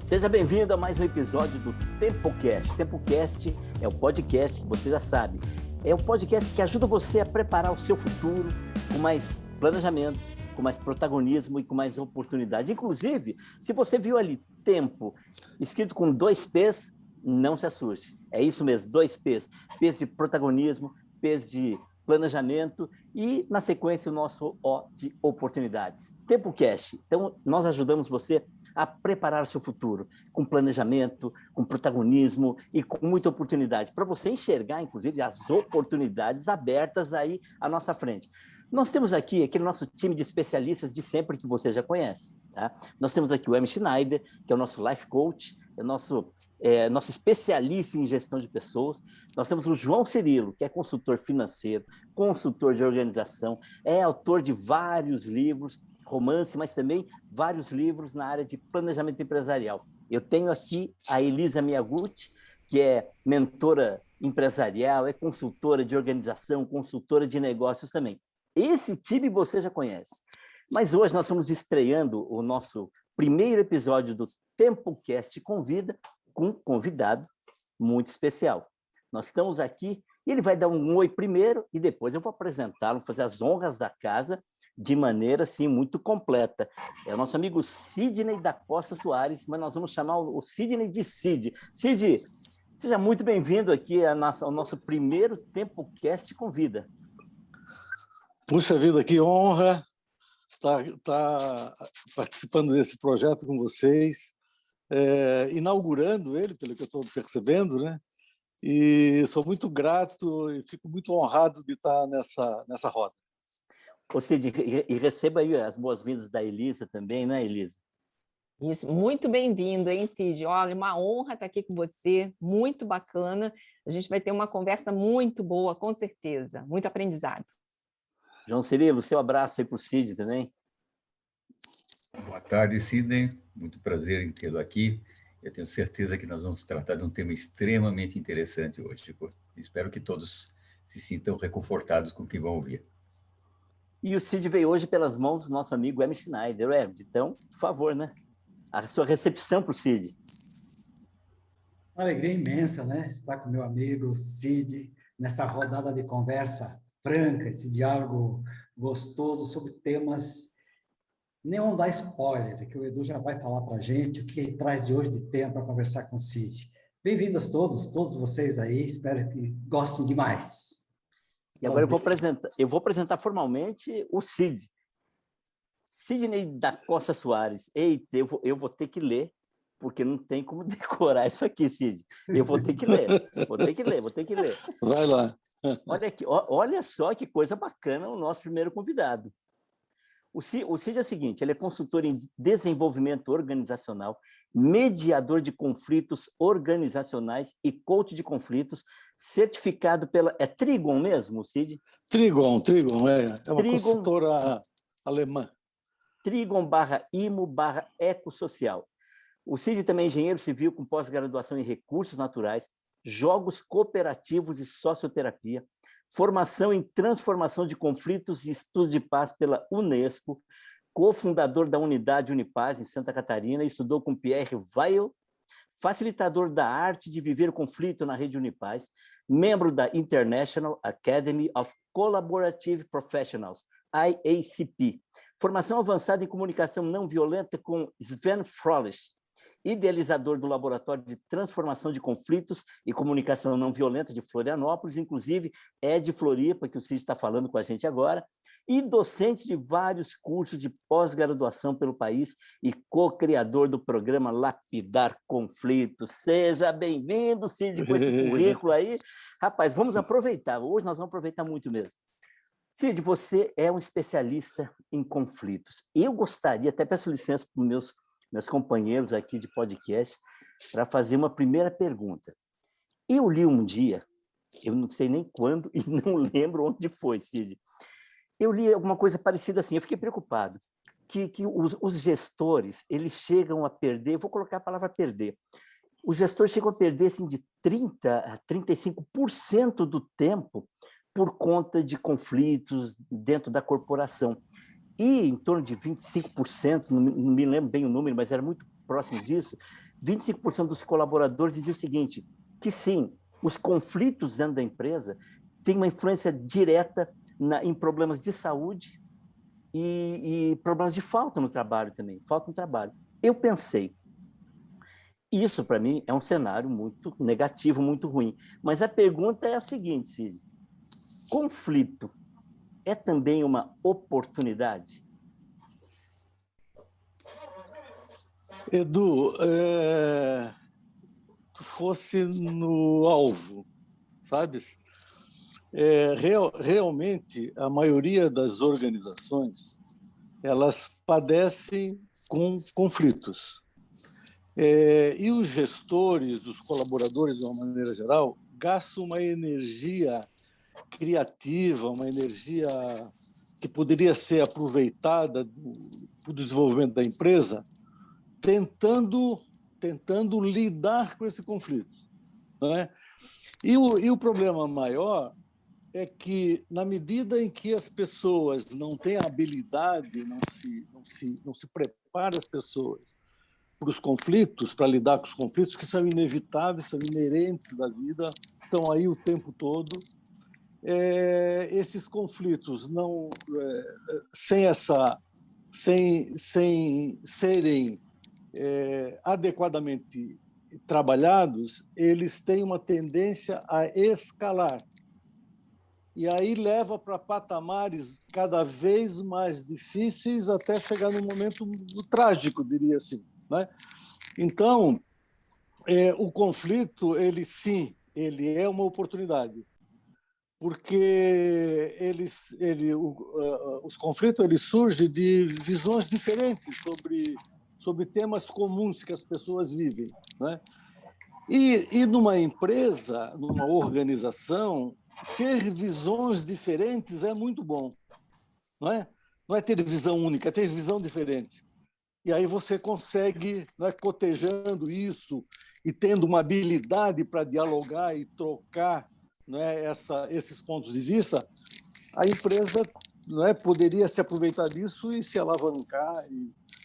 Seja bem-vindo a mais um episódio do TempoCast. O TempoCast é o podcast que você já sabe. É o podcast que ajuda você a preparar o seu futuro com mais planejamento, com mais protagonismo e com mais oportunidade. Inclusive, se você viu ali Tempo, escrito com 2 P's, não se assuste. É isso mesmo, 2 P's. P's de protagonismo, P's de planejamento e, na sequência, o nosso O de oportunidades. TempoCast. Então, nós ajudamos você a preparar o seu futuro com planejamento, com protagonismo e com muita oportunidade, para você enxergar, inclusive, as oportunidades abertas aí à nossa frente. Nós temos aqui aquele nosso time de especialistas de sempre que você já conhece. Tá? Nós temos aqui o M. Schneider, que é o nosso life coach, é o nosso especialista em gestão de pessoas. Nós temos o João Cirilo, que é consultor financeiro, consultor de organização, é autor de vários livros, romance, mas também vários livros na área de planejamento empresarial. Eu tenho aqui a Elisa Miyaguchi, que é mentora empresarial, é consultora de organização, consultora de negócios também. Esse time você já conhece. Mas hoje nós estamos estreando o nosso primeiro episódio do TempoCast Convida, com um convidado muito especial. Nós estamos aqui, e ele vai dar um oi primeiro, e depois eu vou apresentá-lo, fazer as honras da casa, de maneira, assim, muito completa. É o nosso amigo Sidney da Costa Soares, mas nós vamos chamar o Sidney de Sid. Sid, seja muito bem-vindo aqui ao nosso primeiro TempoCast Convida. Puxa vida, que honra estar participando desse projeto com vocês, inaugurando ele, pelo que eu estou percebendo, né? E sou muito grato e fico muito honrado de estar nessa roda. Ô Cid, e receba aí as boas-vindas da Elisa também, né, Elisa? Isso, muito bem-vindo, hein, Cid? Olha, uma honra estar aqui com você, muito bacana. A gente vai ter uma conversa muito boa, com certeza, muito aprendizado. João Cirilo, seu abraço aí para o Cid também. Boa tarde, Sidney. Muito prazer em tê-lo aqui. Eu tenho certeza que nós vamos tratar de um tema extremamente interessante hoje. Espero que todos se sintam reconfortados com o que vão ouvir. E o Cid veio hoje pelas mãos do nosso amigo M. Schneider. Então, por favor, né? A sua recepção para o Cid. Uma alegria imensa, né? Estar com meu amigo Cid nessa rodada de conversa franca, esse diálogo gostoso sobre temas. Nem vamos dar spoiler, que o Edu já vai falar para a gente o que traz de hoje de tema para conversar com o Cid. Bem-vindos todos vocês aí, espero que gostem demais. E agora eu vou apresentar formalmente o Cid. Sidney da Costa Soares. Eita, eu vou ter que ler, porque não tem como decorar isso aqui, Cid. Eu vou ter que ler. Vai lá. Olha só que coisa bacana o nosso primeiro convidado. O Cid é o seguinte, ele é consultor em desenvolvimento organizacional, mediador de conflitos organizacionais e coach de conflitos, certificado pela... É Trigon mesmo, Cid? Trigon, é uma consultora alemã. Trigon/IMO/Ecossocial. O Cid também é engenheiro civil com pós-graduação em recursos naturais, jogos cooperativos e socioterapia, formação em transformação de conflitos e estudo de paz pela Unesco, cofundador da unidade Unipaz em Santa Catarina, estudou com Pierre Weil, facilitador da arte de viver o conflito na rede Unipaz, membro da International Academy of Collaborative Professionals, IACP, formação avançada em comunicação não violenta com Sven Froelich, idealizador do Laboratório de Transformação de Conflitos e Comunicação Não Violenta de Florianópolis, inclusive é de Floripa, que o Cid está falando com a gente agora, e docente de vários cursos de pós-graduação pelo país e co-criador do programa Lapidar Conflitos. Seja bem-vindo, Cid, com esse currículo aí. Rapaz, vamos aproveitar, hoje nós vamos aproveitar muito mesmo. Cid, você é um especialista em conflitos. Eu gostaria, até peço licença para os meus companheiros aqui de podcast, para fazer uma primeira pergunta. Eu li um dia, eu não sei nem quando e não lembro onde foi, Cid. Eu li alguma coisa parecida assim, eu fiquei preocupado, que os gestores, eles chegam a perder, vou colocar a palavra perder, os gestores chegam a perder assim, de 30% a 35% do tempo por conta de conflitos dentro da corporação. E em torno de 25%, não me lembro bem o número, mas era muito próximo disso, 25% dos colaboradores diziam o seguinte, que sim, os conflitos dentro da empresa têm uma influência direta em problemas de saúde e problemas de falta no trabalho também, falta no trabalho. Eu pensei, isso para mim é um cenário muito negativo, muito ruim. Mas a pergunta é a seguinte, Cid, conflito é também uma oportunidade? Edu, tu fosse no alvo, sabe? Realmente, a maioria das organizações, elas padecem com conflitos. E os gestores, os colaboradores, de uma maneira geral, gastam uma energia criativa, uma energia que poderia ser aproveitada para o desenvolvimento da empresa, tentando lidar com esse conflito, não é? E o problema maior é que, na medida em que as pessoas não têm habilidade, não se prepara as pessoas para os conflitos, para lidar com os conflitos que são inevitáveis, são inerentes da vida, estão aí o tempo todo. Esses conflitos não, sem serem adequadamente trabalhados, eles têm uma tendência a escalar. E aí leva para patamares cada vez mais difíceis até chegar num momento trágico, diria assim, né? Então, o conflito, ele é uma oportunidade, porque os conflitos eles surgem de visões diferentes sobre temas comuns que as pessoas vivem, né? E numa empresa, numa organização, ter visões diferentes é muito bom, não é? Não é ter visão única, é ter visão diferente. E aí você consegue, né, cotejando isso e tendo uma habilidade para dialogar e trocar, né, esses pontos de vista, a empresa, né, poderia se aproveitar disso e se alavancar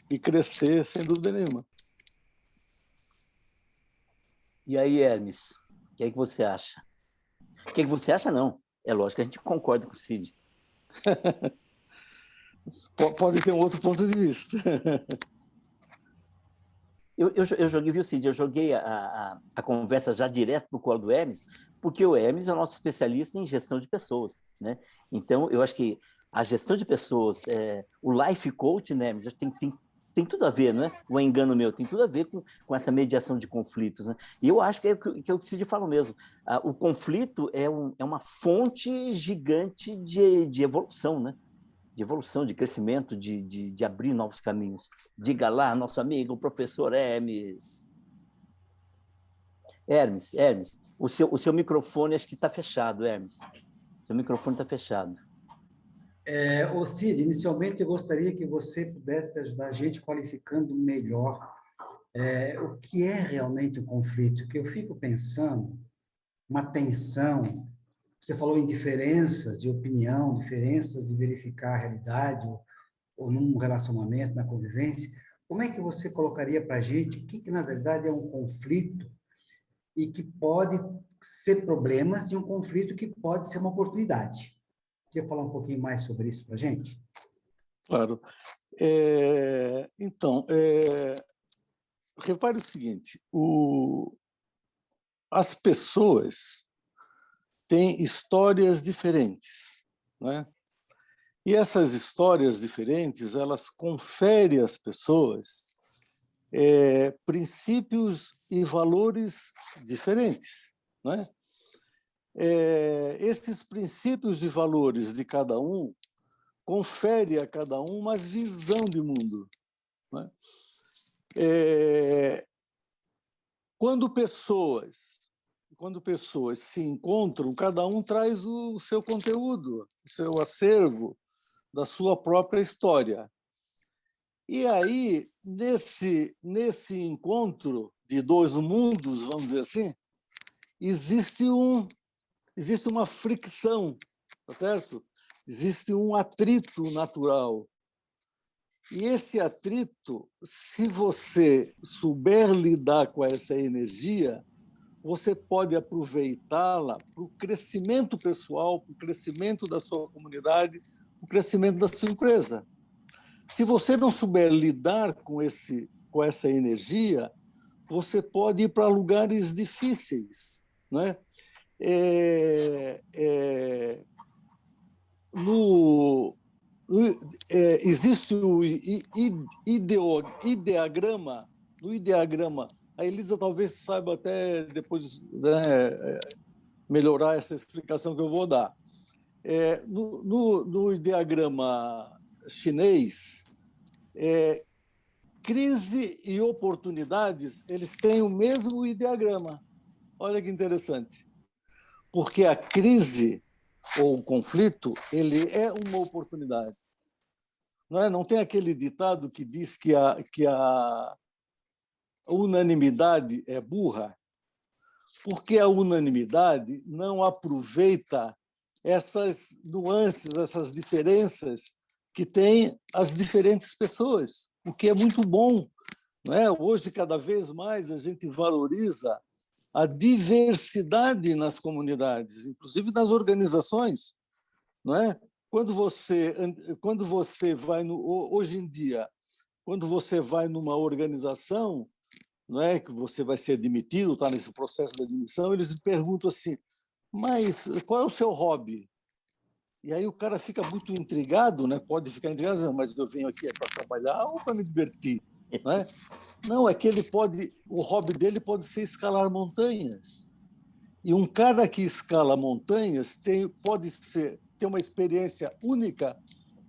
e crescer, sem dúvida nenhuma. E aí, Hermes, o que é que você acha? O que é que você acha, não? É lógico que a gente concorda com o Cid. Pode ter um outro ponto de vista. Eu joguei, viu, Cid? Eu joguei a conversa já direto no colo do Hermes, porque o Hermes é o nosso especialista em gestão de pessoas, né? Então, eu acho que a gestão de pessoas, o life coach, né, Hermes, tem tudo a ver, né? O engano meu, tem tudo a ver com essa mediação de conflitos, né? E eu acho que é o que o Cid fala mesmo. O conflito é uma fonte gigante de evolução, né? De evolução, de crescimento, de abrir novos caminhos. Diga lá, nosso amigo, o professor Hermes. Hermes, o seu microfone acho que está fechado, Hermes. Seu microfone está fechado. Ô Cid, inicialmente eu gostaria que você pudesse ajudar a gente qualificando melhor o que é realmente o conflito, que eu fico pensando, uma tensão, você falou em diferenças de opinião, diferenças de verificar a realidade, ou num relacionamento, na convivência, como é que você colocaria para a gente o que, na verdade, é um conflito e que pode ser problemas e um conflito que pode ser uma oportunidade? Quer falar um pouquinho mais sobre isso para a gente? Claro. Então, repare o seguinte, as pessoas têm histórias diferentes, né? E essas histórias diferentes, elas conferem às pessoas princípios e valores diferentes, né? Esses princípios e valores de cada um confere a cada um uma visão de mundo, né? Quando pessoas se encontram, cada um traz o seu conteúdo, o seu acervo da sua própria história. E aí, nesse encontro de dois mundos, vamos dizer assim, existe uma fricção, tá certo? Existe um atrito natural. E esse atrito, se você souber lidar com essa energia, você pode aproveitá-la para o crescimento pessoal, para o crescimento da sua comunidade, para o crescimento da sua empresa. Se você não souber lidar com essa energia, você pode ir para lugares difíceis, né? Existe o ideograma. No ideograma, a Elisa talvez saiba até depois, né, melhorar essa explicação que eu vou dar. No ideograma chinês, crise e oportunidades, eles têm o mesmo ideograma. Olha que interessante. Porque a crise ou o conflito, ele é uma oportunidade. Não tem aquele ditado que diz que a unanimidade é burra? Porque a unanimidade não aproveita essas nuances, essas diferenças que têm as diferentes pessoas, o que é muito bom. Não é? Hoje, cada vez mais, a gente valoriza a diversidade nas comunidades, inclusive nas organizações. Não é? Quando você vai hoje em dia, quando você vai numa organização, não é, que você vai ser admitido, está nesse processo de admissão, eles perguntam assim: mas qual é o seu hobby? E aí o cara fica muito intrigado, né? Pode ficar intrigado, mas eu venho aqui para trabalhar ou para me divertir? Não, não, é que o hobby dele pode ser escalar montanhas. E um cara que escala montanhas pode ter uma experiência única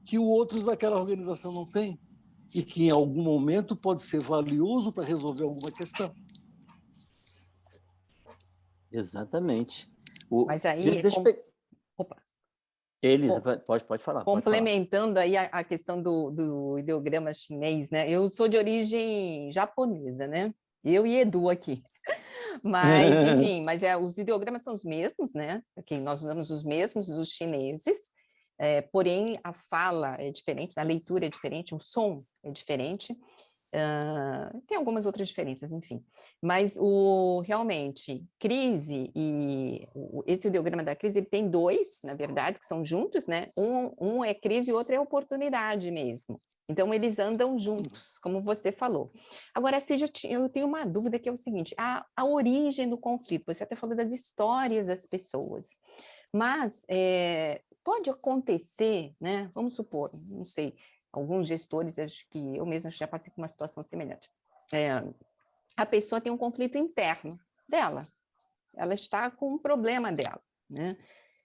que os outros daquela organização não têm e que, em algum momento, pode ser valioso para resolver alguma questão. Exatamente. Mas aí... Opa. Elisa, pode falar. Complementando aí a questão do ideograma chinês, né? Eu sou de origem japonesa, né? Eu e Edu aqui. Mas, enfim, os ideogramas são os mesmos, né? Okay, nós usamos os mesmos dos chineses, porém a fala é diferente, a leitura é diferente, o som é diferente. Tem algumas outras diferenças, enfim. Mas realmente, crise e esse ideograma da crise, ele tem dois, na verdade, que são juntos, né? Um é crise e o outro é oportunidade mesmo. Então, eles andam juntos, como você falou. Agora, eu tenho uma dúvida que é o seguinte: a origem do conflito, você até falou das histórias das pessoas, mas pode acontecer, né? Vamos supor, não sei, alguns gestores, acho que eu mesma já passei por uma situação semelhante. A pessoa tem um conflito interno dela, ela está com um problema dela, né?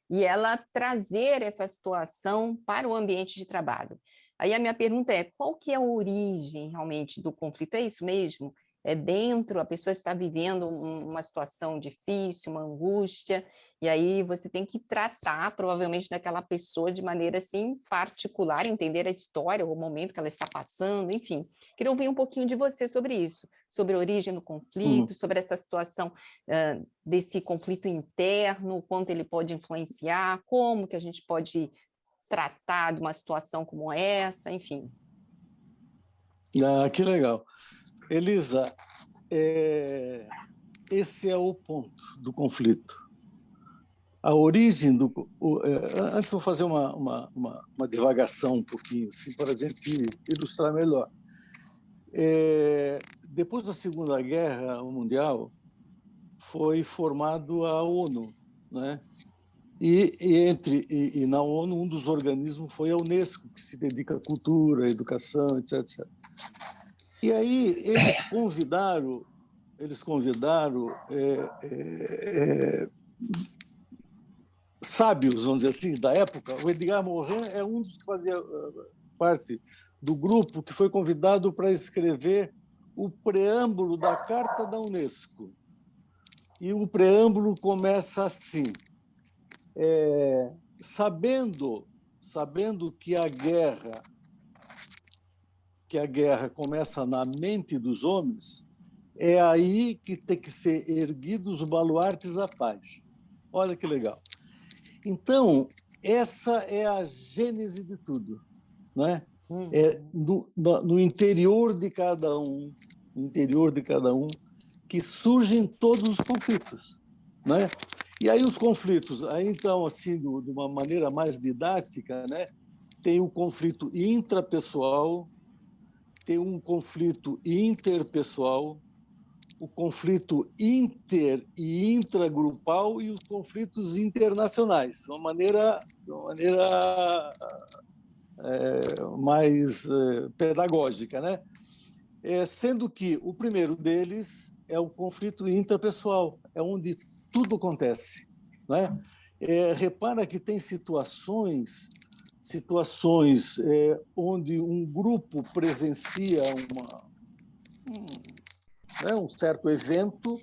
E ela trazer essa situação para o ambiente de trabalho. Aí a minha pergunta é: qual que é a origem realmente do conflito? É isso mesmo? É dentro, a pessoa está vivendo uma situação difícil, uma angústia, e aí você tem que tratar, provavelmente, daquela pessoa de maneira, assim, particular, entender a história, o momento que ela está passando, enfim. Queria ouvir um pouquinho de você sobre isso, sobre a origem do conflito, sobre essa situação desse conflito interno, o quanto ele pode influenciar, como que a gente pode tratar de uma situação como essa, enfim. Que legal. Elisa, esse é o ponto do conflito. A origem antes vou fazer uma divagação um pouquinho, assim, para a gente ilustrar melhor. Depois da Segunda Guerra Mundial, foi formado a ONU, né? E na ONU, um dos organismos foi a Unesco, que se dedica à cultura, à educação, etc. E aí eles convidaram sábios, vamos dizer assim, da época. O Edgar Morin é um dos que fazia parte do grupo que foi convidado para escrever o preâmbulo da Carta da Unesco. E o preâmbulo começa assim: sabendo que a guerra começa na mente dos homens, é aí que tem que ser erguidos os baluartes da paz. Olha que legal. Então, essa é a gênese de tudo, não é? no interior de cada um, no interior de cada um, que surgem todos os conflitos, né? E aí os conflitos, aí então assim, de uma maneira mais didática, né? Tem o conflito intrapessoal, tem um conflito interpessoal, o conflito inter e intragrupal e os conflitos internacionais, de uma maneira mais pedagógica, né? Sendo que o primeiro deles é o conflito intrapessoal, é onde tudo acontece, né? Repara que tem situações onde um grupo presencia um certo evento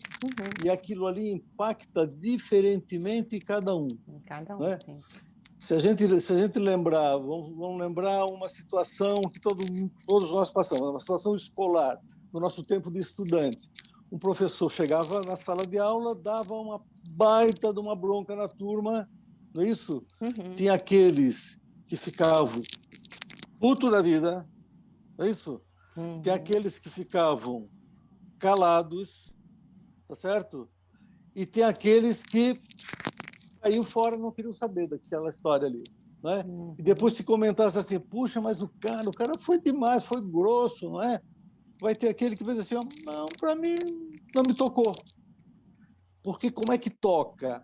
e aquilo ali impacta diferentemente cada um. Cada um, né? sim. Se a gente lembrar, vamos lembrar uma situação que todos nós passamos, uma situação escolar, no nosso tempo de estudante. Um professor chegava na sala de aula, dava uma baita de uma bronca na turma, não é isso? Tinha aqueles que ficavam puto da vida, não é isso? Tem aqueles que ficavam calados, tá certo? E tem aqueles que caíam fora, não queriam saber daquela história ali, né? E depois se comentasse assim, puxa, mas o cara foi demais, foi grosso, não é? Vai ter aquele que vai dizer assim, não, para mim não me tocou. Porque como é que toca?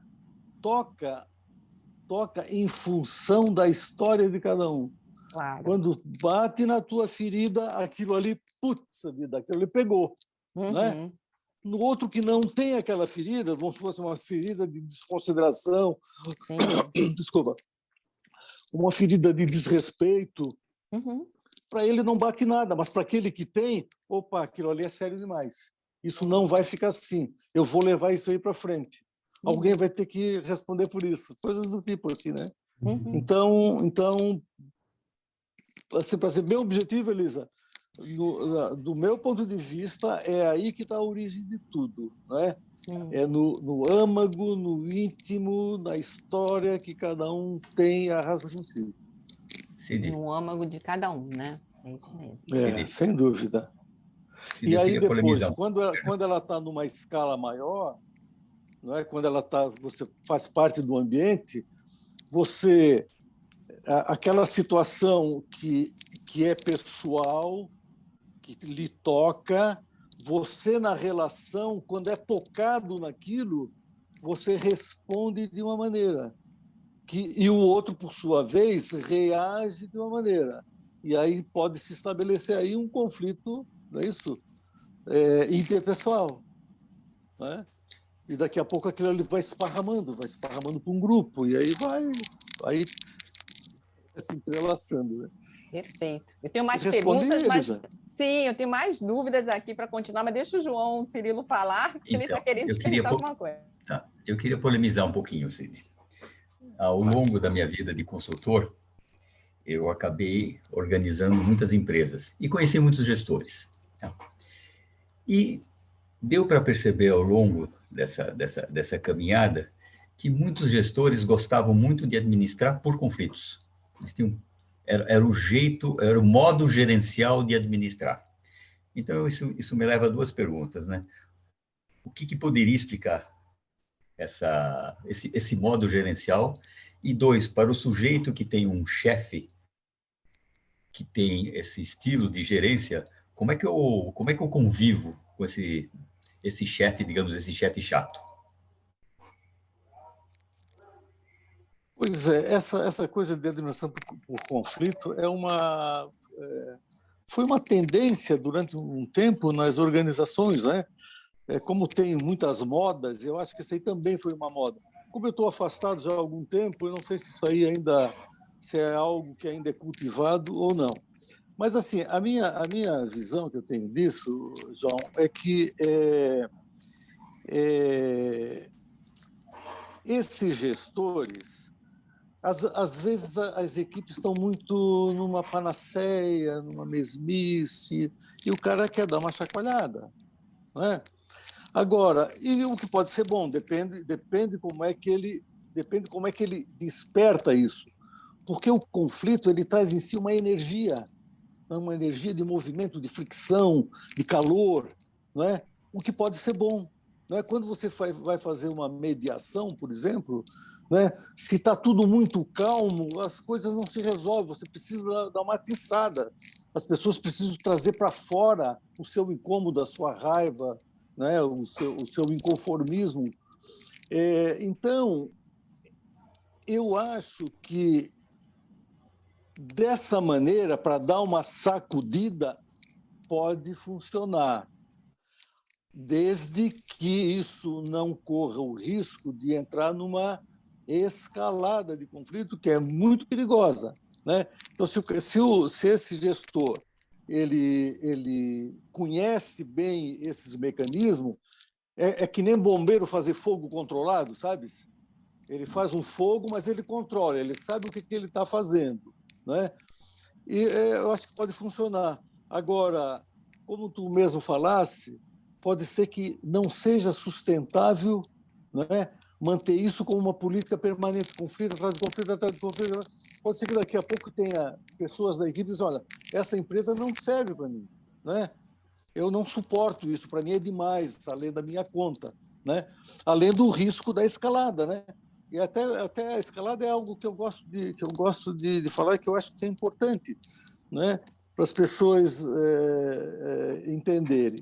Toca em função da história de cada um. Claro. Quando bate na tua ferida, aquilo ali, putz, vida, aquilo ali pegou, né? No outro que não tem aquela ferida, vamos supor uma ferida de desconsideração, desculpa, uma ferida de desrespeito, para ele não bate nada, mas para aquele que tem, opa, aquilo ali é sério demais. Isso não vai ficar assim. Eu vou levar isso aí para frente. Alguém vai ter que responder por isso. Coisas do tipo assim, né? Então, assim, para ser bem objetivo, Elisa, do meu ponto de vista, é aí que está a origem de tudo, né? É no âmago, no íntimo, na história que cada um tem a razão de si. No âmago de cada um, né? É isso mesmo. Sem dúvida. Cid, e aí depois, polemizar. quando ela está numa escala maior, não é? Quando você faz parte do ambiente, aquela situação que é pessoal, que lhe toca, você na relação, quando é tocado naquilo, você responde de uma maneira, e o outro, por sua vez, reage de uma maneira. E aí pode se estabelecer aí um conflito, não é isso? Interpessoal. Né? E daqui a pouco aquilo ali vai esparramando para um grupo, e aí vai se entrelaçando. Né? Perfeito. Eu tenho mais perguntas, mas sim, eu tenho mais dúvidas aqui para continuar, mas deixa o João Cirilo falar, que ele está querendo te perguntar alguma coisa. Tá. Eu queria polemizar um pouquinho, Cid. Ao longo da minha vida de consultor, eu acabei organizando muitas empresas e conheci muitos gestores. Tá? E deu para perceber ao longo dessa caminhada que muitos gestores gostavam muito de administrar por conflitos. Eles tinham, era o jeito, era o modo gerencial de administrar. Então, isso me leva a duas perguntas, né? O que poderia explicar esse modo gerencial? E dois, para o sujeito que tem um chefe que tem esse estilo de gerência, como é que eu convivo com esse chefe, digamos, esse chefe chato? Pois é, essa coisa de administração por conflito foi uma tendência durante um tempo nas organizações, né? Como tem muitas modas, eu acho que isso aí também foi uma moda. Como eu estou afastado já há algum tempo, eu não sei se isso aí se é algo que ainda é cultivado ou não. Mas assim, a minha visão que eu tenho disso, João, é que esses gestores, às vezes as equipes estão muito numa panaceia, numa mesmice, e o cara quer dar uma chacoalhada, não é? Agora, e o que pode ser bom depende como é que ele desperta isso, porque o conflito ele traz em si uma energia, uma energia de movimento, de fricção, de calor, não é? O que pode ser bom. Não é? Quando você vai fazer uma mediação, por exemplo, né? Se está tudo muito calmo, as coisas não se resolvem, você precisa dar uma atiçada. As pessoas precisam trazer para fora o seu incômodo, a sua raiva, né? o seu inconformismo. Então, eu acho que, dessa maneira, para dar uma sacudida, pode funcionar, desde que isso não corra o risco de entrar numa escalada de conflito, que é muito perigosa, né? Então, se esse gestor ele conhece bem esses mecanismos, é que nem bombeiro fazer fogo controlado, sabe? Ele faz um fogo, mas ele controla, ele sabe o que ele está fazendo, né? E eu acho que pode funcionar. Agora, como tu mesmo falasse, pode ser que não seja sustentável, né, manter isso como uma política permanente, conflito atrás de conflito, atrás de conflito. Pode ser que daqui a pouco tenha pessoas da equipe que dizem, olha, essa empresa não serve para mim, né? Eu não suporto isso, para mim é demais, além da minha conta, né? Além do risco da escalada, né? E até a escalada é algo que eu gosto de falar, que eu acho que é importante, né? Para as pessoas entenderem.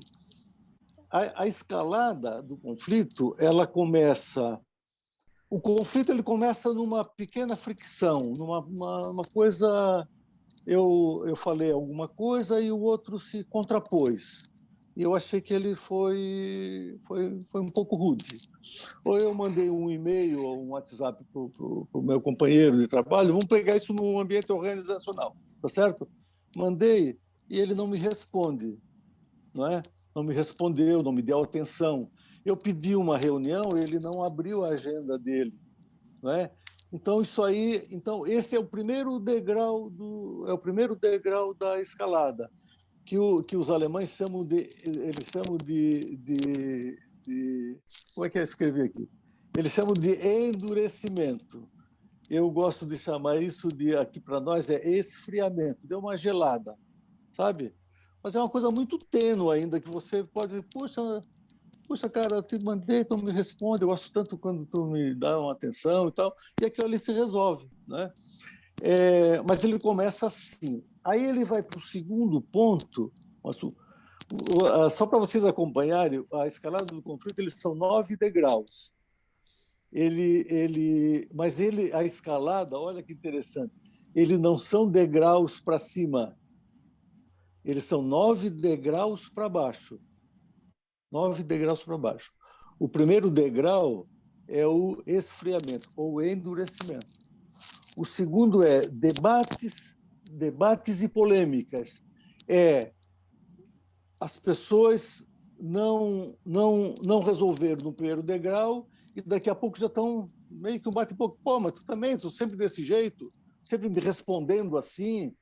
A escalada do conflito, o conflito ele começa numa pequena fricção, numa coisa, eu falei alguma coisa e o outro se contrapôs. E eu achei que ele foi um pouco rude. Ou eu mandei um e-mail ou um WhatsApp para o meu companheiro de trabalho, vamos pegar isso num ambiente organizacional, tá certo? Mandei e ele não me responde, não é? Não me respondeu, não me deu atenção. Eu pedi uma reunião, ele não abriu a agenda dele, não é? Então esse é o primeiro degrau da escalada, que os alemães chamam de como é que eu escrevi aqui? Eles chamam de endurecimento. Eu gosto de chamar isso aqui para nós é esfriamento, deu uma gelada, sabe? Mas é uma coisa muito tênue ainda, que você pode, puxa, cara, eu te mandei, tu não me responde, eu gosto tanto quando tu me dá uma atenção e tal, e aquilo ali se resolve, né? Mas ele começa assim. Aí ele vai para o segundo ponto, só para vocês acompanharem, a escalada do conflito, eles são 9 degraus. Mas a escalada, olha que interessante, eles não são degraus para cima, eles são 9 degraus para baixo. 9 degraus para baixo. O primeiro degrau é o esfriamento, ou endurecimento. O segundo é debates e polêmicas. As pessoas não resolveram no primeiro degrau e daqui a pouco já estão meio que um bate-boca. Pô, mas tu também, tu sempre desse jeito, sempre me respondendo assim,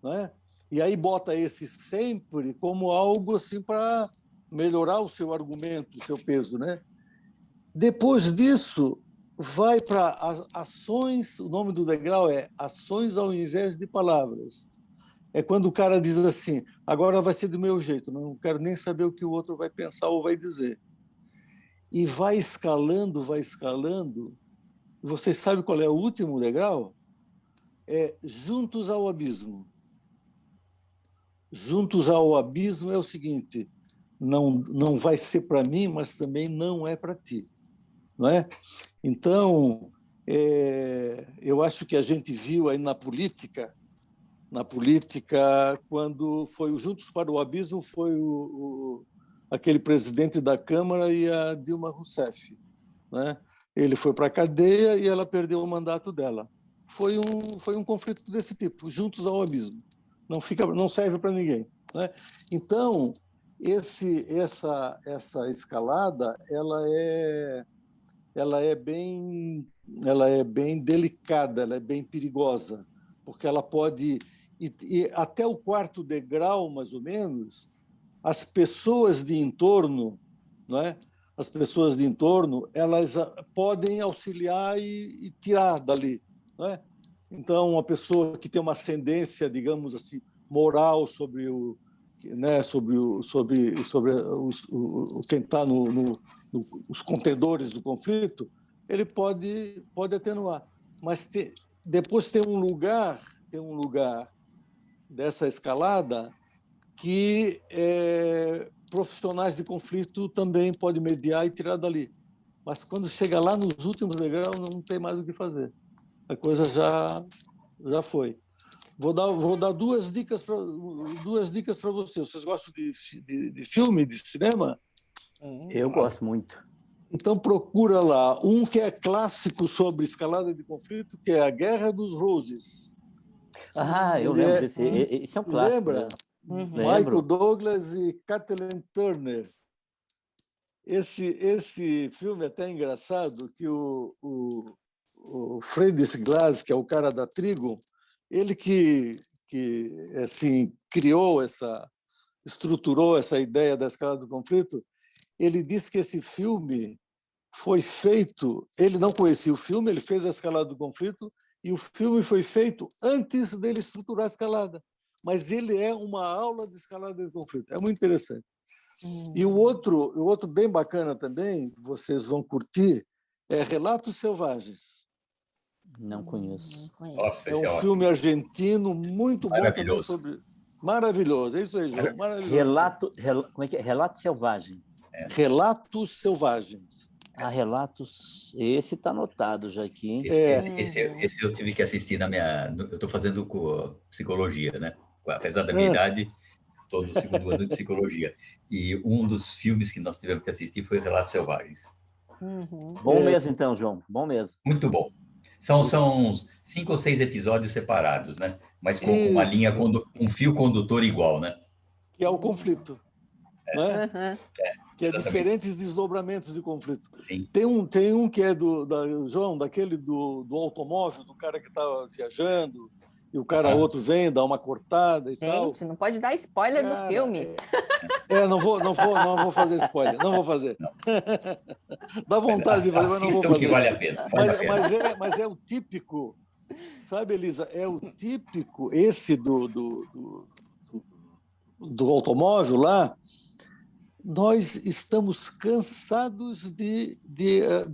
né? E aí bota esse sempre como algo assim para melhorar o seu argumento, o seu peso, né? Depois disso, vai para ações, o nome do degrau é ações ao invés de palavras. É quando o cara diz assim, agora vai ser do meu jeito, não quero nem saber o que o outro vai pensar ou vai dizer. E vai escalando. Vocês sabem qual é o último degrau? É juntos ao abismo. Juntos ao abismo é o seguinte, não vai ser para mim, mas também não é para ti. Não é? Então, eu acho que a gente viu aí na política, quando foi o Juntos para o Abismo, foi aquele presidente da Câmara e a Dilma Rousseff, né? Ele foi para a cadeia e ela perdeu o mandato dela. Foi um conflito desse tipo, Juntos ao Abismo. Não serve para ninguém, né? Então, essa escalada, ela é bem delicada, ela é bem perigosa, porque ela pode e até o quarto degrau, mais ou menos, as pessoas de entorno, não é? As pessoas de entorno, elas podem auxiliar e tirar dali, não é? Então, uma pessoa que tem uma ascendência, digamos assim, moral sobre quem está os contendores do conflito, ele pode atenuar. Mas depois tem um lugar dessa escalada que profissionais de conflito também podem mediar e tirar dali. Mas quando chega lá nos últimos degraus, não tem mais o que fazer. A coisa já foi. Vou dar duas dicas para vocês. Vocês gostam de filme, de cinema? Eu gosto muito. Então procura lá um que é clássico sobre escalada de conflito, que é A Guerra dos Roses. Eu lembro desse. Esse é um clássico. Lembra? Lembro. Michael Douglas e Kathleen Turner. Esse filme é até engraçado, que o Friedrich Glass, que é o cara da Trigo, ele que assim, estruturou essa ideia da escalada do conflito, ele disse que esse filme foi feito, ele não conhecia o filme, ele fez a escalada do conflito, e o filme foi feito antes dele estruturar a escalada. Mas ele é uma aula de escalada do conflito. É muito interessante. E o outro bem bacana também, vocês vão curtir, é Relatos Selvagens. Não conheço. Nossa, É um filme argentino muito bom também sobre... Maravilhoso, é isso aí, João. Maravilhoso. Como é que é? Relato Selvagem. Relatos Selvagens. Relatos. Esse está anotado já aqui, hein? Esse eu tive que assistir eu estou fazendo psicologia, né? Apesar da minha idade, estou no segundo ano de psicologia. E um dos filmes que nós tivemos que assistir foi Relatos Selvagens. Bom mesmo, então, João. Bom mesmo. Muito bom. São 5 ou 6 episódios separados, né? Mas com uma linha, um fio condutor igual, né? Que é o conflito. Né? Que é exatamente. Diferentes desdobramentos de conflito. Sim. Tem um que é João, daquele do automóvel, do cara que estava viajando, e o cara outro vem, dá uma cortada e tal. Gente, não pode dar spoiler do filme. Não vou fazer spoiler, não vou fazer. Não. Dá vontade de fazer, mas não vou fazer. Que vale a pena. Mas é o típico, sabe, Elisa? É o típico, esse do automóvel lá. Nós estamos cansados de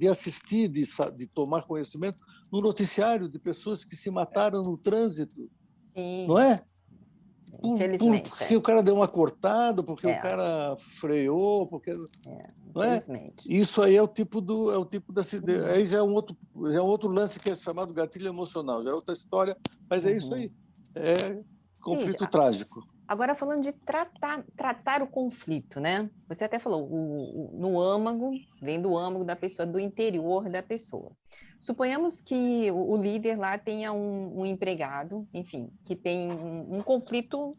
assistir, de tomar conhecimento no noticiário de pessoas que se mataram no trânsito. Sim. Não é? Infelizmente. Porque o cara deu uma cortada, porque o cara freou, porque não é? Isso aí é o tipo aí já é um outro lance que é chamado gatilho emocional, já é outra história, mas é isso aí. É conflito trágico. Agora, falando de tratar o conflito, né? Você até falou, no âmago, vem do âmago da pessoa, do interior da pessoa. Suponhamos que o líder lá tenha um empregado, enfim, que tem um conflito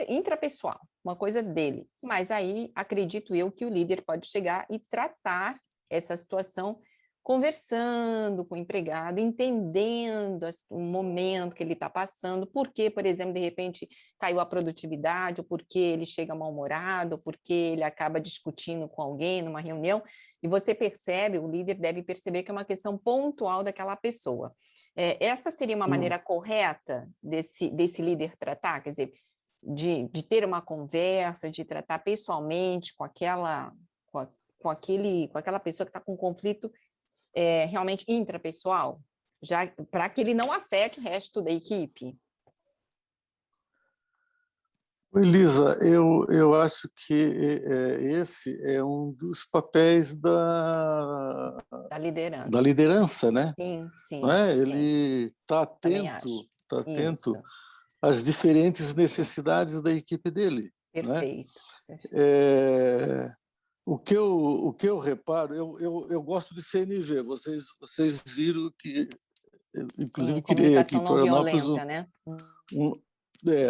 intrapessoal, uma coisa dele. Mas aí, acredito eu, que o líder pode chegar e tratar essa situação conversando com o empregado, entendendo o momento que ele está passando, por que, por exemplo, de repente caiu a produtividade, ou por que ele chega mal-humorado, ou por que ele acaba discutindo com alguém numa reunião, e você percebe, o líder deve perceber que é uma questão pontual daquela pessoa. Essa seria uma maneira correta desse líder tratar, quer dizer, de ter uma conversa, de tratar pessoalmente com aquela pessoa que está com conflito realmente intrapessoal, já para que ele não afete o resto da equipe? Elisa, eu acho que esse é um dos papéis da liderança, né? Sim. Não é? Ele está atento às diferentes necessidades da equipe dele. Perfeito. Né? O que eu reparo, eu gosto de CNV. Vocês viram que, inclusive, criei aqui em Florianópolis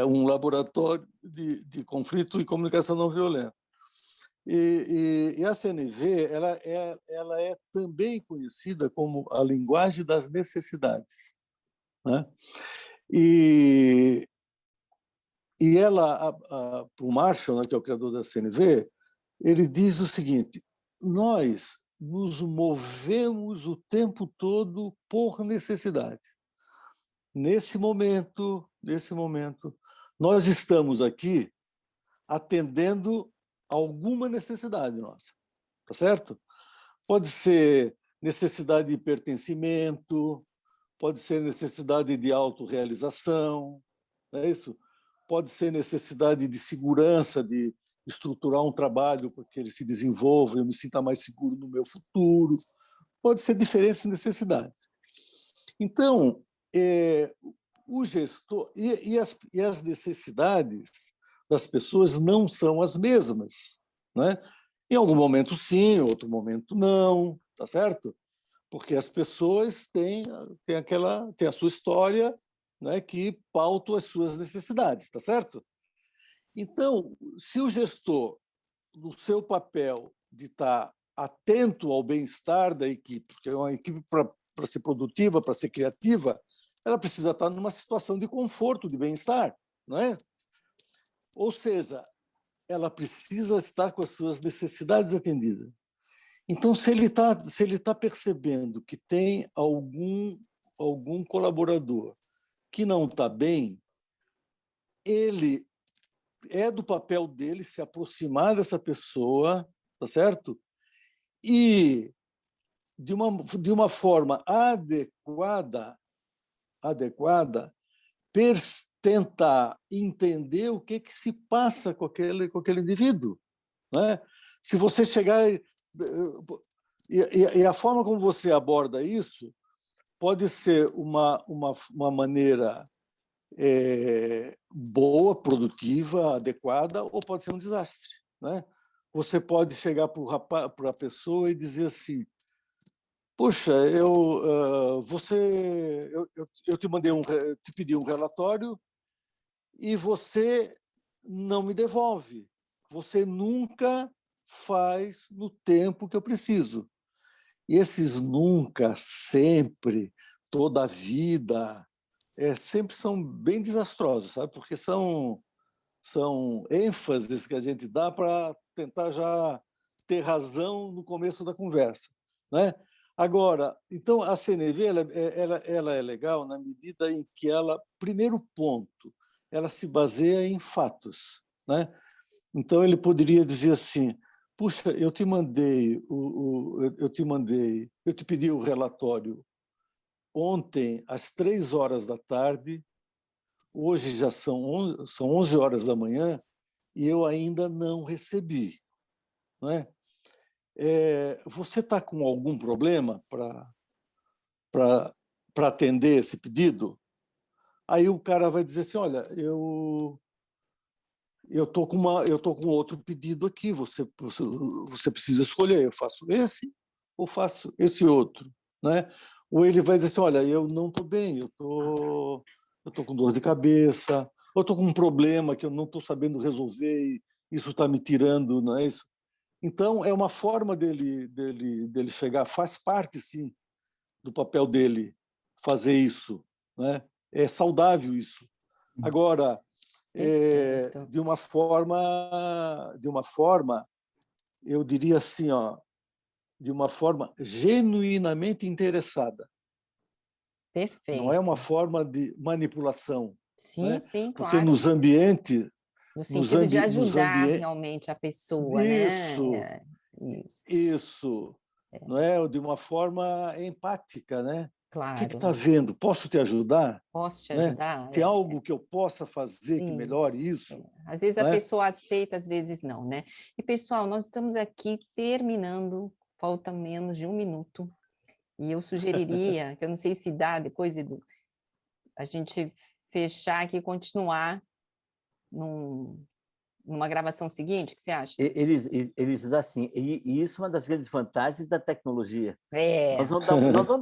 um laboratório de conflito e comunicação não violenta. E a CNV ela é também conhecida como a linguagem das necessidades. Né? E ela, o Marshall, né, que é o criador da CNV, ele diz o seguinte: nós nos movemos o tempo todo por necessidade. Nesse momento, nesse momento, nós estamos aqui atendendo alguma necessidade nossa, tá certo? Pode ser necessidade de pertencimento, pode ser necessidade de autorrealização, não é isso? Pode ser necessidade de segurança, de estruturar um trabalho para que ele se desenvolva, eu me sinta mais seguro no meu futuro. Pode ser diferentes necessidades. Então, o gestor e as necessidades das pessoas não são as mesmas, né? Em algum momento sim, em outro momento não, tá certo? Porque as pessoas têm a sua história, né, que pauta as suas necessidades, tá certo? Então, se o gestor, no seu papel de estar atento ao bem-estar da equipe, porque uma equipe para ser produtiva, para ser criativa, ela precisa estar numa situação de conforto, de bem-estar, não é? Ou seja, ela precisa estar com as suas necessidades atendidas. Então, se ele tá percebendo que tem algum colaborador que não está bem, ele é do papel dele se aproximar dessa pessoa, tá certo? E de uma forma adequada, tentar entender o que se passa com aquele indivíduo, né? Se você chegar e a forma como você aborda isso pode ser uma maneira boa, produtiva, adequada, ou pode ser um desastre, né? Você pode chegar para a pessoa e dizer assim: puxa, eu te pedi um relatório e você não me devolve. Você nunca faz no tempo que eu preciso. E esses nunca, sempre, toda a vida, sempre são bem desastrosos, sabe? Porque são ênfases que a gente dá para tentar já ter razão no começo da conversa, né? Agora, então, a CNV ela é legal na medida em que ela, primeiro ponto, ela se baseia em fatos, né? Então, ele poderia dizer assim: puxa, eu te pedi o relatório ontem às 3 horas da tarde, hoje já são 11 horas da manhã e eu ainda não recebi, não é? Você está com algum problema para atender esse pedido? Aí o cara vai dizer assim: olha, eu tô com outro pedido aqui, você precisa escolher, eu faço esse ou faço esse outro, né? Ou ele vai dizer assim: olha, eu não estou bem, eu tô com dor de cabeça, eu estou com um problema que eu não estou sabendo resolver e isso está me tirando, não é isso? Então, é uma forma dele chegar, faz parte, sim, do papel dele fazer isso, né? É saudável isso. Agora, de uma forma, eu diria assim, ó, de uma forma genuinamente interessada. Perfeito. Não é uma forma de manipulação. Sim, né? sim, Porque claro. nos ambientes... No sentido de ajudar realmente a pessoa, isso, né? Isso. Não é? De uma forma empática, né? Claro. O que está vendo? Posso te ajudar? Posso te né? ajudar? Tem algo que eu possa fazer que melhore isso? Às vezes a pessoa aceita, às vezes não, né? E, pessoal, nós estamos aqui terminando, falta menos de 1 minuto, e eu sugeriria, que eu não sei se dá depois, Edu, a gente fechar aqui e continuar numa gravação seguinte, o que você acha? Eles assim, e isso é uma das grandes vantagens da tecnologia. É. Nós vamos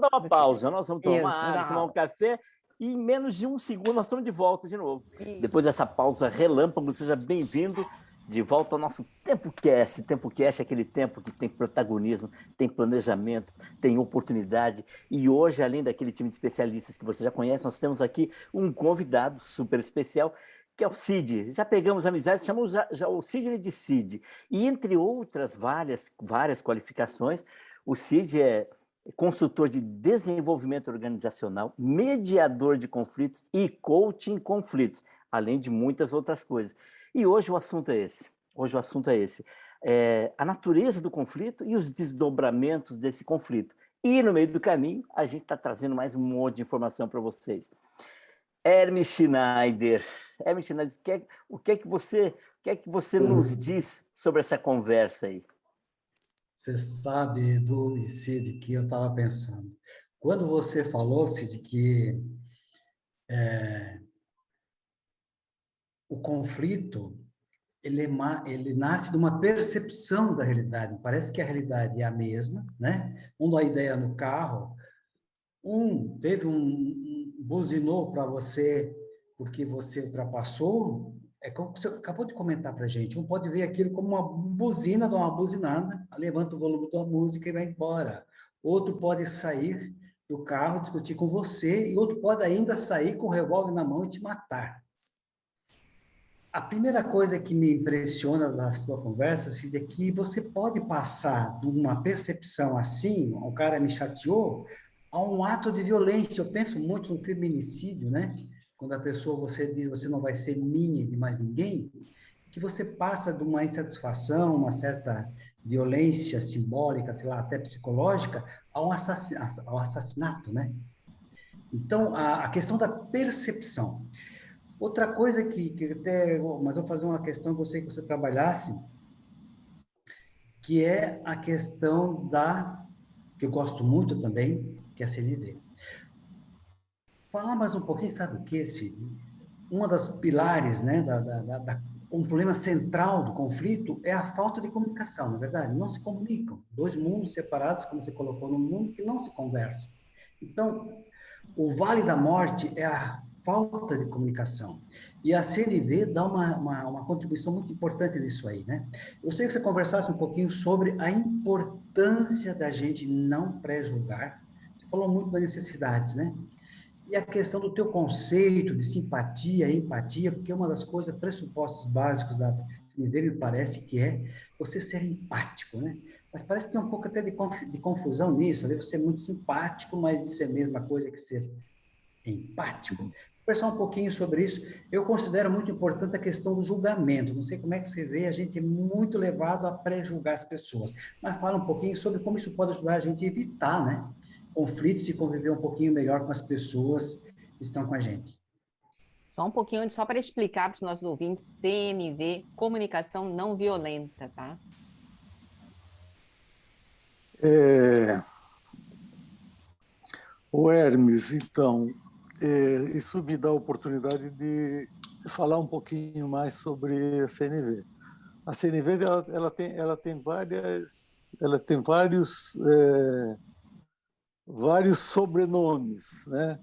dar uma pausa, nós vamos tomar uma água, tomar um café, e em menos de 1 segundo nós estamos de volta de novo. Isso. Depois dessa pausa relâmpago, seja bem-vindo de volta ao nosso TempoCast. TempoCast é aquele tempo que tem protagonismo, tem planejamento, tem oportunidade. E hoje, além daquele time de especialistas que você já conhece, nós temos aqui um convidado super especial, que é o Cid. Já pegamos amizade, chamamos já o Sidney de Cid. E entre outras várias qualificações, o Cid consultor de desenvolvimento organizacional, mediador de conflitos e coaching em conflitos, além de muitas outras coisas. E hoje o assunto é esse. A natureza do conflito e os desdobramentos desse conflito. E no meio do caminho, a gente está trazendo mais um monte de informação para vocês. Hermes Schneider, o que é que você nos diz sobre essa conversa aí? Você sabe, Edu e Cid, que eu estava pensando. Quando você falou, Cid, que o conflito ele nasce de uma percepção da realidade. Parece que a realidade é a mesma, né? Uma ideia no carro, buzinou para você porque você ultrapassou. É como você acabou de comentar para a gente. Um pode ver aquilo como uma buzina, dá uma buzinada, levanta o volume da música e vai embora. Outro pode sair do carro, discutir com você, e outro pode ainda sair com o revólver na mão e te matar. A primeira coisa que me impressiona na sua conversa, Cid, é que você pode passar de uma percepção assim, o cara me chateou, a um ato de violência. Eu penso muito no feminicídio, né? Quando a pessoa, você diz, você não vai ser minha de mais ninguém, que você passa de uma insatisfação, uma certa violência simbólica, sei lá, até psicológica, ao assassinato, né? Então, a questão da percepção. Outra coisa que até, mas eu vou fazer uma questão que eu sei que você trabalhasse, que é a questão que eu gosto muito também, que é a CNV. Falar mais um pouquinho, sabe o que, Cid? Uma das pilares, né, um problema central do conflito é a falta de comunicação, na verdade. Não se comunicam. Dois mundos separados, como você colocou, num mundo que não se conversam. Então, o vale da morte é a falta de comunicação. E a CNV dá uma contribuição muito importante nisso aí, né? Eu sei que você conversasse um pouquinho sobre a importância da gente não pré-julgar. Você falou muito das necessidades, né? E a questão do teu conceito de simpatia, empatia, porque uma das coisas, pressupostos básicos da CNV, me parece que é você ser empático, né? Mas parece que tem um pouco até de confusão nisso, você é muito simpático, mas isso é a mesma coisa que ser empático. Conversar um pouquinho sobre isso. Eu considero muito importante a questão do julgamento. Não sei como é que você vê, a gente é muito levado a pré-julgar as pessoas. Mas fala um pouquinho sobre como isso pode ajudar a gente a evitar, né, conflitos e conviver um pouquinho melhor com as pessoas que estão com a gente. Só um pouquinho, só para explicar para os nossos ouvintes, CNV, Comunicação Não Violenta, tá? O Hermes, então, isso me dá a oportunidade de falar um pouquinho mais sobre a CNV. A CNV ela tem vários sobrenomes, né?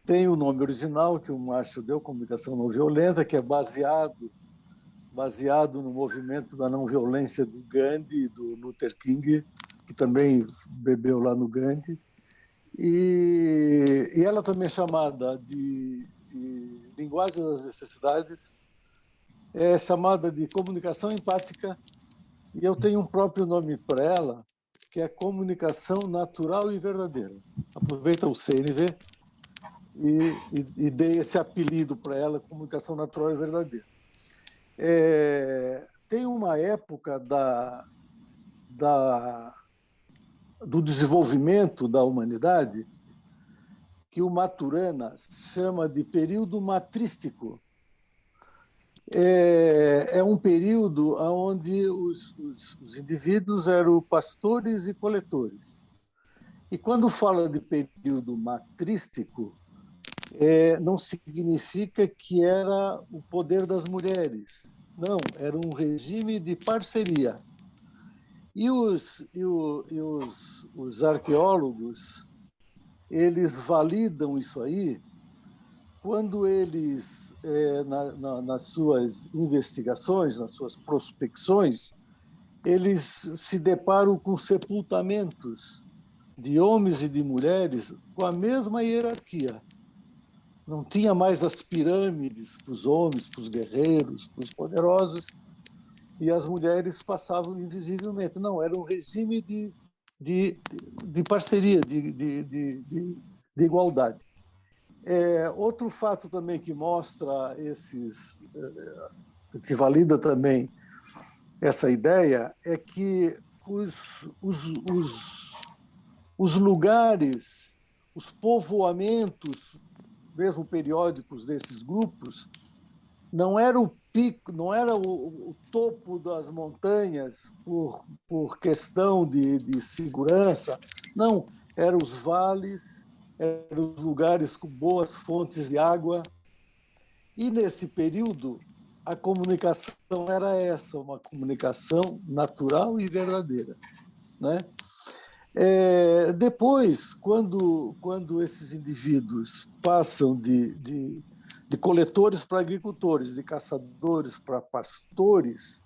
Tem o nome original que o Marshall deu, Comunicação Não Violenta, que é baseado no movimento da não violência do Gandhi, do Luther King, que também bebeu lá no Gandhi. E ela também é chamada de linguagem das necessidades, é chamada de comunicação empática, e eu tenho um próprio nome para ela, que é comunicação natural e verdadeira. Aproveita o CNV e dei esse apelido para ela, comunicação natural e verdadeira. Tem uma época do desenvolvimento da humanidade que o Maturana chama de período matrístico. É um período onde os indivíduos eram pastores e coletores. E quando fala de período matrístico, não significa que era o poder das mulheres. Não, era um regime de parceria. E os arqueólogos, eles validam isso aí quando eles, nas suas investigações, nas suas prospecções, eles se deparam com sepultamentos de homens e de mulheres com a mesma hierarquia. Não tinha mais as pirâmides para os homens, para os guerreiros, para os poderosos, e as mulheres passavam invisivelmente. Não, era um regime de de parceria, de igualdade. Outro fato também que mostra que valida também essa ideia é que os lugares, os povoamentos, mesmo periódicos desses grupos, não era o pico, não era o topo das montanhas por questão de segurança, não, eram os vales, eram os lugares com boas fontes de água. E, nesse período, a comunicação era essa, uma comunicação natural e verdadeira, né? Depois, quando esses indivíduos passam de coletores para agricultores, de caçadores para pastores,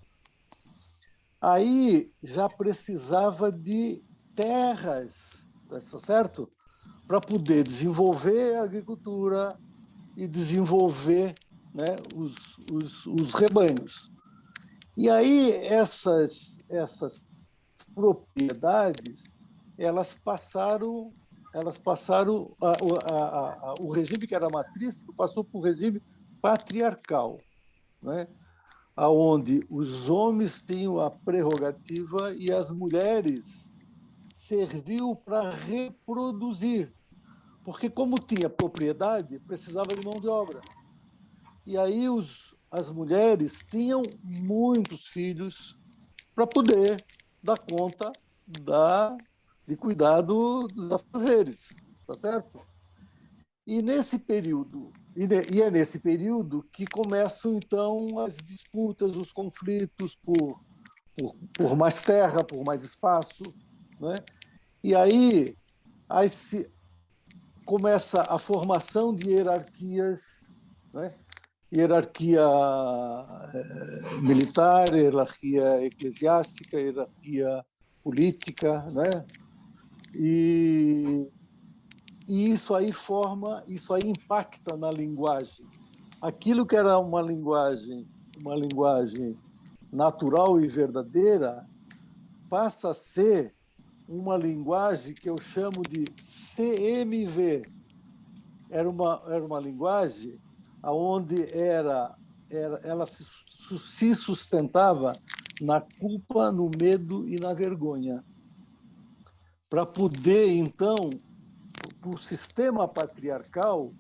aí já precisava de terras, tá certo? Para poder desenvolver a agricultura e desenvolver, né, os rebanhos. E aí essas propriedades elas passaram o regime que era matriz passou para o regime patriarcal, né? Aonde os homens tinham a prerrogativa e as mulheres serviam para reproduzir, porque como tinha propriedade precisava de mão de obra. E aí as mulheres tinham muitos filhos para poder dar conta de cuidar dos afazeres, tá certo? E nesse período, é nesse período que começam então as disputas, os conflitos por mais terra, por mais espaço, né? E aí começa a formação de hierarquias, né? Hierarquia militar, hierarquia eclesiástica, hierarquia política, né? E isso aí impacta na linguagem. Aquilo que era uma linguagem natural e verdadeira passa a ser uma linguagem que eu chamo de CMV. Era uma linguagem onde ela se sustentava na culpa, no medo e na vergonha, para poder, então, o sistema patriarcal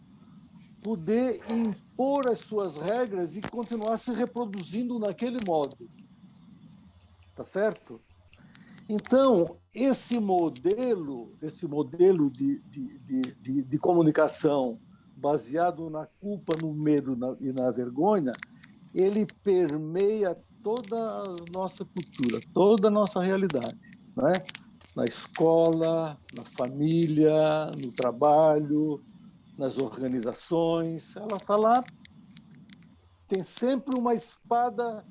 poder impor as suas regras e continuar se reproduzindo naquele modo. Tá certo? Então, esse modelo de comunicação baseado na culpa, no medo e na vergonha, ele permeia toda a nossa cultura, toda a nossa realidade, né? Na escola, na família, no trabalho, nas organizações. Ela está lá, tem sempre uma espada,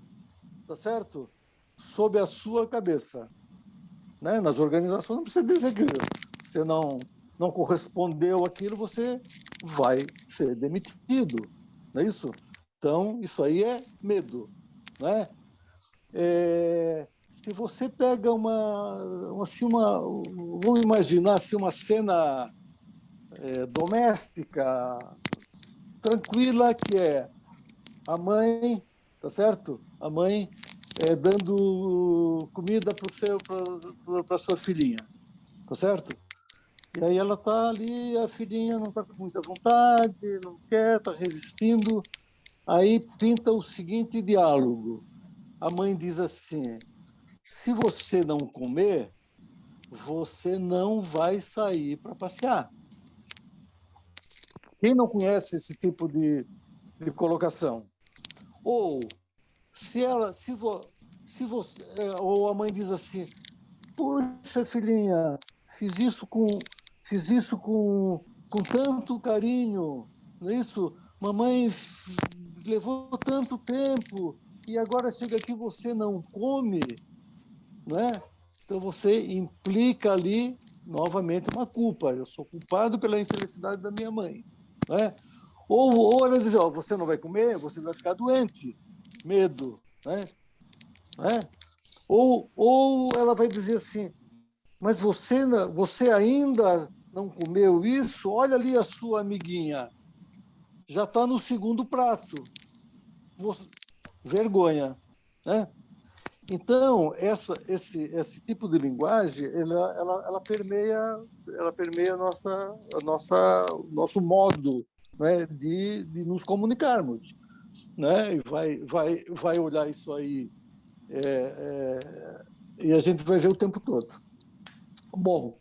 tá certo? Sob a sua cabeça. Né? Nas organizações, não precisa dizer que você não correspondeu àquilo, você vai ser demitido. Não é isso? Então, isso aí é medo. Né? Se você pega vamos imaginar assim, uma cena doméstica, tranquila, que é a mãe, tá certo? A mãe dando comida para sua filhinha, tá certo? E aí ela está ali, a filhinha não está com muita vontade, não quer, está resistindo. Aí pinta o seguinte diálogo. A mãe diz assim: se você não comer, você não vai sair para passear. Quem não conhece esse tipo de colocação? Ou ou a mãe diz assim: puxa, filhinha, fiz isso com tanto carinho, não é isso? Mamãe levou tanto tempo e agora chega aqui, você não come, né? Então você implica ali novamente uma culpa. Eu sou culpado pela infelicidade da minha mãe, né? Ou ela diz: você não vai comer, você vai ficar doente, medo, né? Ou ela vai dizer assim: mas você ainda não comeu isso? Olha ali a sua amiguinha, já está no segundo prato. Vergonha, né? Então, esse tipo de linguagem, ela permeia o nosso modo, né, de nos comunicarmos, né? E vai olhar isso aí, e a gente vai ver o tempo todo. Bom,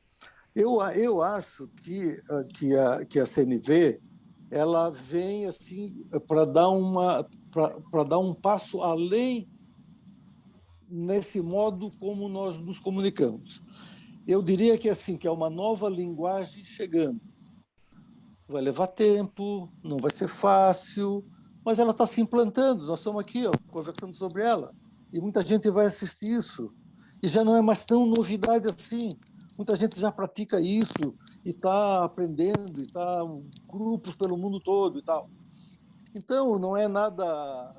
eu acho que a CNV ela vem assim para dar um passo além nesse modo como nós nos comunicamos. Eu diria que assim, que é uma nova linguagem chegando. Vai levar tempo, não vai ser fácil, mas ela está se implantando. Nós estamos aqui, ó, conversando sobre ela, e muita gente vai assistir isso. E já não é mais tão novidade assim. Muita gente já pratica isso e está aprendendo, e está grupos pelo mundo todo e tal. Então, não é nada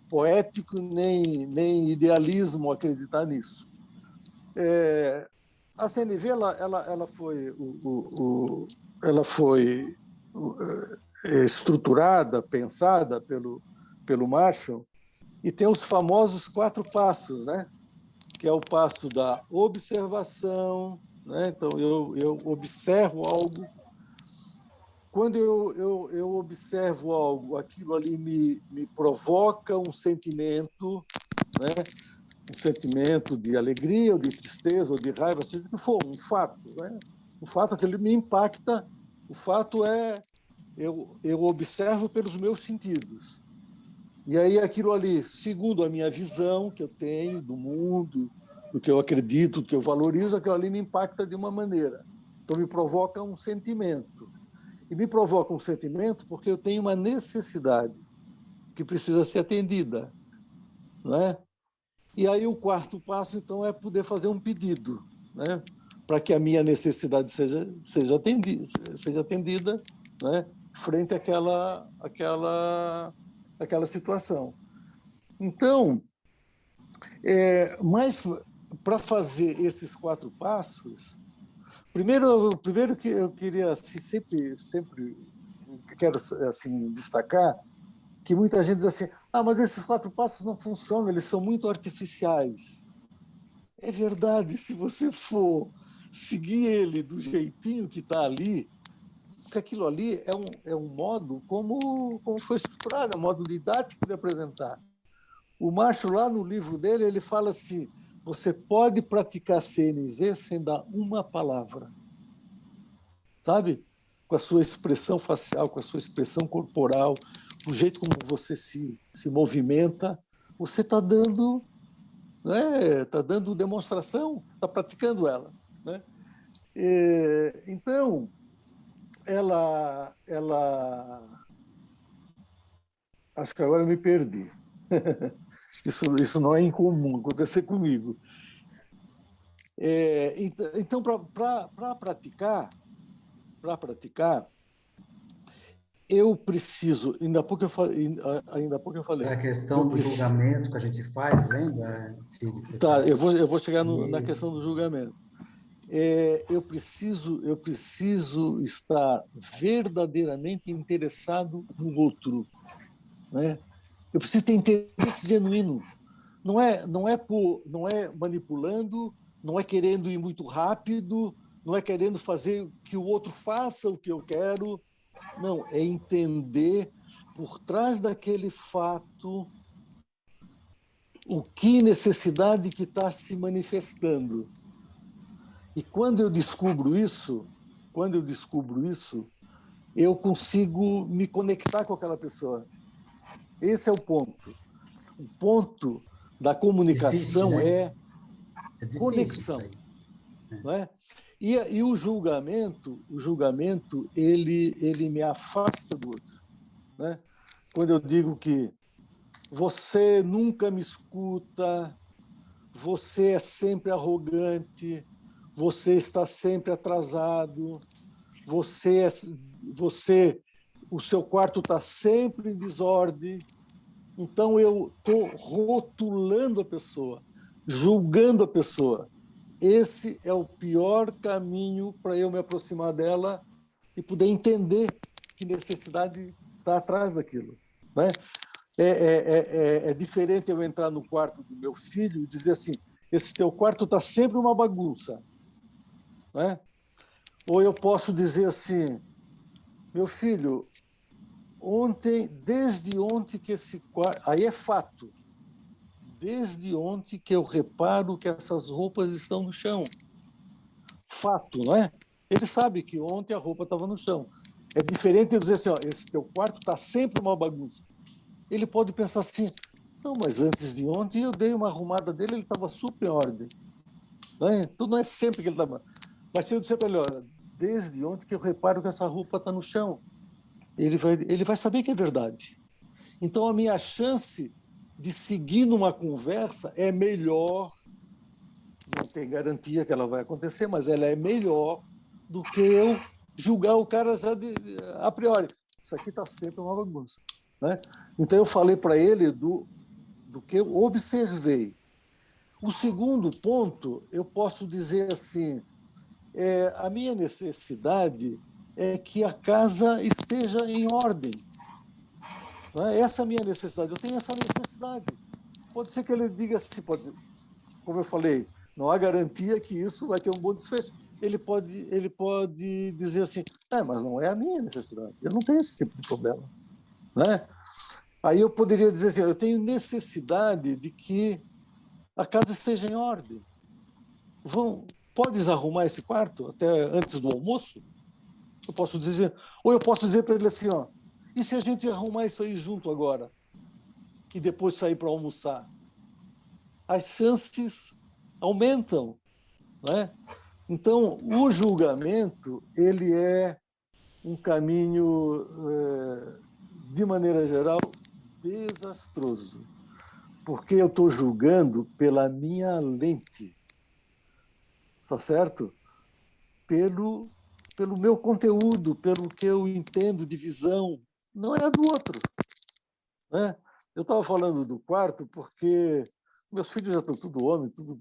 poético nem idealismo acreditar nisso. A CNV ela foi estruturada, pensada pelo Marshall, e tem os famosos 4 passos, né? Que é o passo da observação, né? Então, eu observo algo. Quando eu observo algo, aquilo ali me provoca um sentimento, né? Um sentimento de alegria, ou de tristeza, ou de raiva, seja o que for, um fato. Né? O fato é que ele me impacta, o fato é eu observo pelos meus sentidos. E aí aquilo ali, segundo a minha visão que eu tenho do mundo, do que eu acredito, do que eu valorizo, aquilo ali me impacta de uma maneira. Então me provoca um sentimento. E me provoca um sentimento porque eu tenho uma necessidade que precisa ser atendida, não é? E aí o 4º passo, então, é poder fazer um pedido, né? Para que a minha necessidade seja atendida, né? Frente àquela situação. Então, mas para fazer esses 4 passos, primeiro que eu queria assim, sempre quero assim destacar que muita gente diz assim: mas esses 4 passos não funcionam, eles são muito artificiais. É verdade, se você for seguir ele do jeitinho que está ali, porque aquilo ali é um modo como foi estruturado, é um modo didático de apresentar. O Marshall, lá no livro dele, ele fala assim: você pode praticar CNV sem dar uma palavra, sabe? Com a sua expressão facial, com a sua expressão corporal, o jeito como você se movimenta, você está dando, né? Tá dando demonstração, está praticando ela, né? Então, ela acho que agora eu me perdi. Isso não é incomum acontecer comigo. Então, para praticar, eu preciso, ainda há pouco eu falei. A questão do julgamento que a gente faz, lembra, Cid? Tá, eu vou chegar na questão do julgamento. Eu preciso estar verdadeiramente interessado no outro, né? Eu preciso ter interesse genuíno. Não é manipulando, não é querendo ir muito rápido, não é querendo fazer que o outro faça o que eu quero. Não, é entender por trás daquele fato o que necessidade que está se manifestando. E quando eu descubro isso, eu consigo me conectar com aquela pessoa. Esse é o ponto. O ponto da comunicação difícil, né? é conexão, né? não é? E o julgamento ele me afasta do outro, né? Quando eu digo que você nunca me escuta, você é sempre arrogante, você está sempre atrasado, o seu quarto está sempre em desordem. Então eu estou rotulando a pessoa, julgando a pessoa, esse é o pior caminho para eu me aproximar dela e poder entender que necessidade está atrás daquilo, né? É diferente eu entrar no quarto do meu filho e dizer assim, esse teu quarto está sempre uma bagunça, né? Ou eu posso dizer assim, meu filho, desde ontem que esse quarto... Aí é fato. Desde ontem que eu reparo que essas roupas estão no chão. Fato, não é? Ele sabe que ontem a roupa estava no chão. É diferente eu dizer assim, ó, esse teu quarto está sempre uma bagunça. Ele pode pensar assim, não, mas antes de ontem eu dei uma arrumada dele, ele estava super em ordem. Né? Então não é sempre que ele estava... Mas se eu disser para ele, olha, desde ontem que eu reparo que essa roupa está no chão, ele vai saber que é verdade. Então a minha chance de seguir numa conversa é melhor, não tem garantia que ela vai acontecer, mas ela é melhor do que eu julgar o cara já a priori. Isso aqui está sempre uma bagunça. Né? Então eu falei para ele do que eu observei. O segundo ponto, eu posso dizer assim, a minha necessidade é que a casa esteja em ordem. Não é? Essa é a minha necessidade, eu tenho essa necessidade. Pode ser que ele diga assim, como eu falei, não há garantia que isso vai ter um bom desfecho. Ele pode dizer assim, mas não é a minha necessidade, eu não tenho esse tipo de problema. Né? Aí eu poderia dizer assim, eu tenho necessidade de que a casa esteja em ordem. Podes arrumar esse quarto até antes do almoço? Eu posso dizer, ou eu posso dizer para ele assim, ó, e se a gente arrumar isso aí junto agora e depois sair para almoçar? As chances aumentam, né? Então, o julgamento ele é um caminho, de maneira geral, desastroso, porque eu estou julgando pela minha lente, tá certo? Pelo meu conteúdo, pelo que eu entendo de visão, não é a do outro. Né? Eu estava falando do quarto porque meus filhos já estão tudo homem, tudo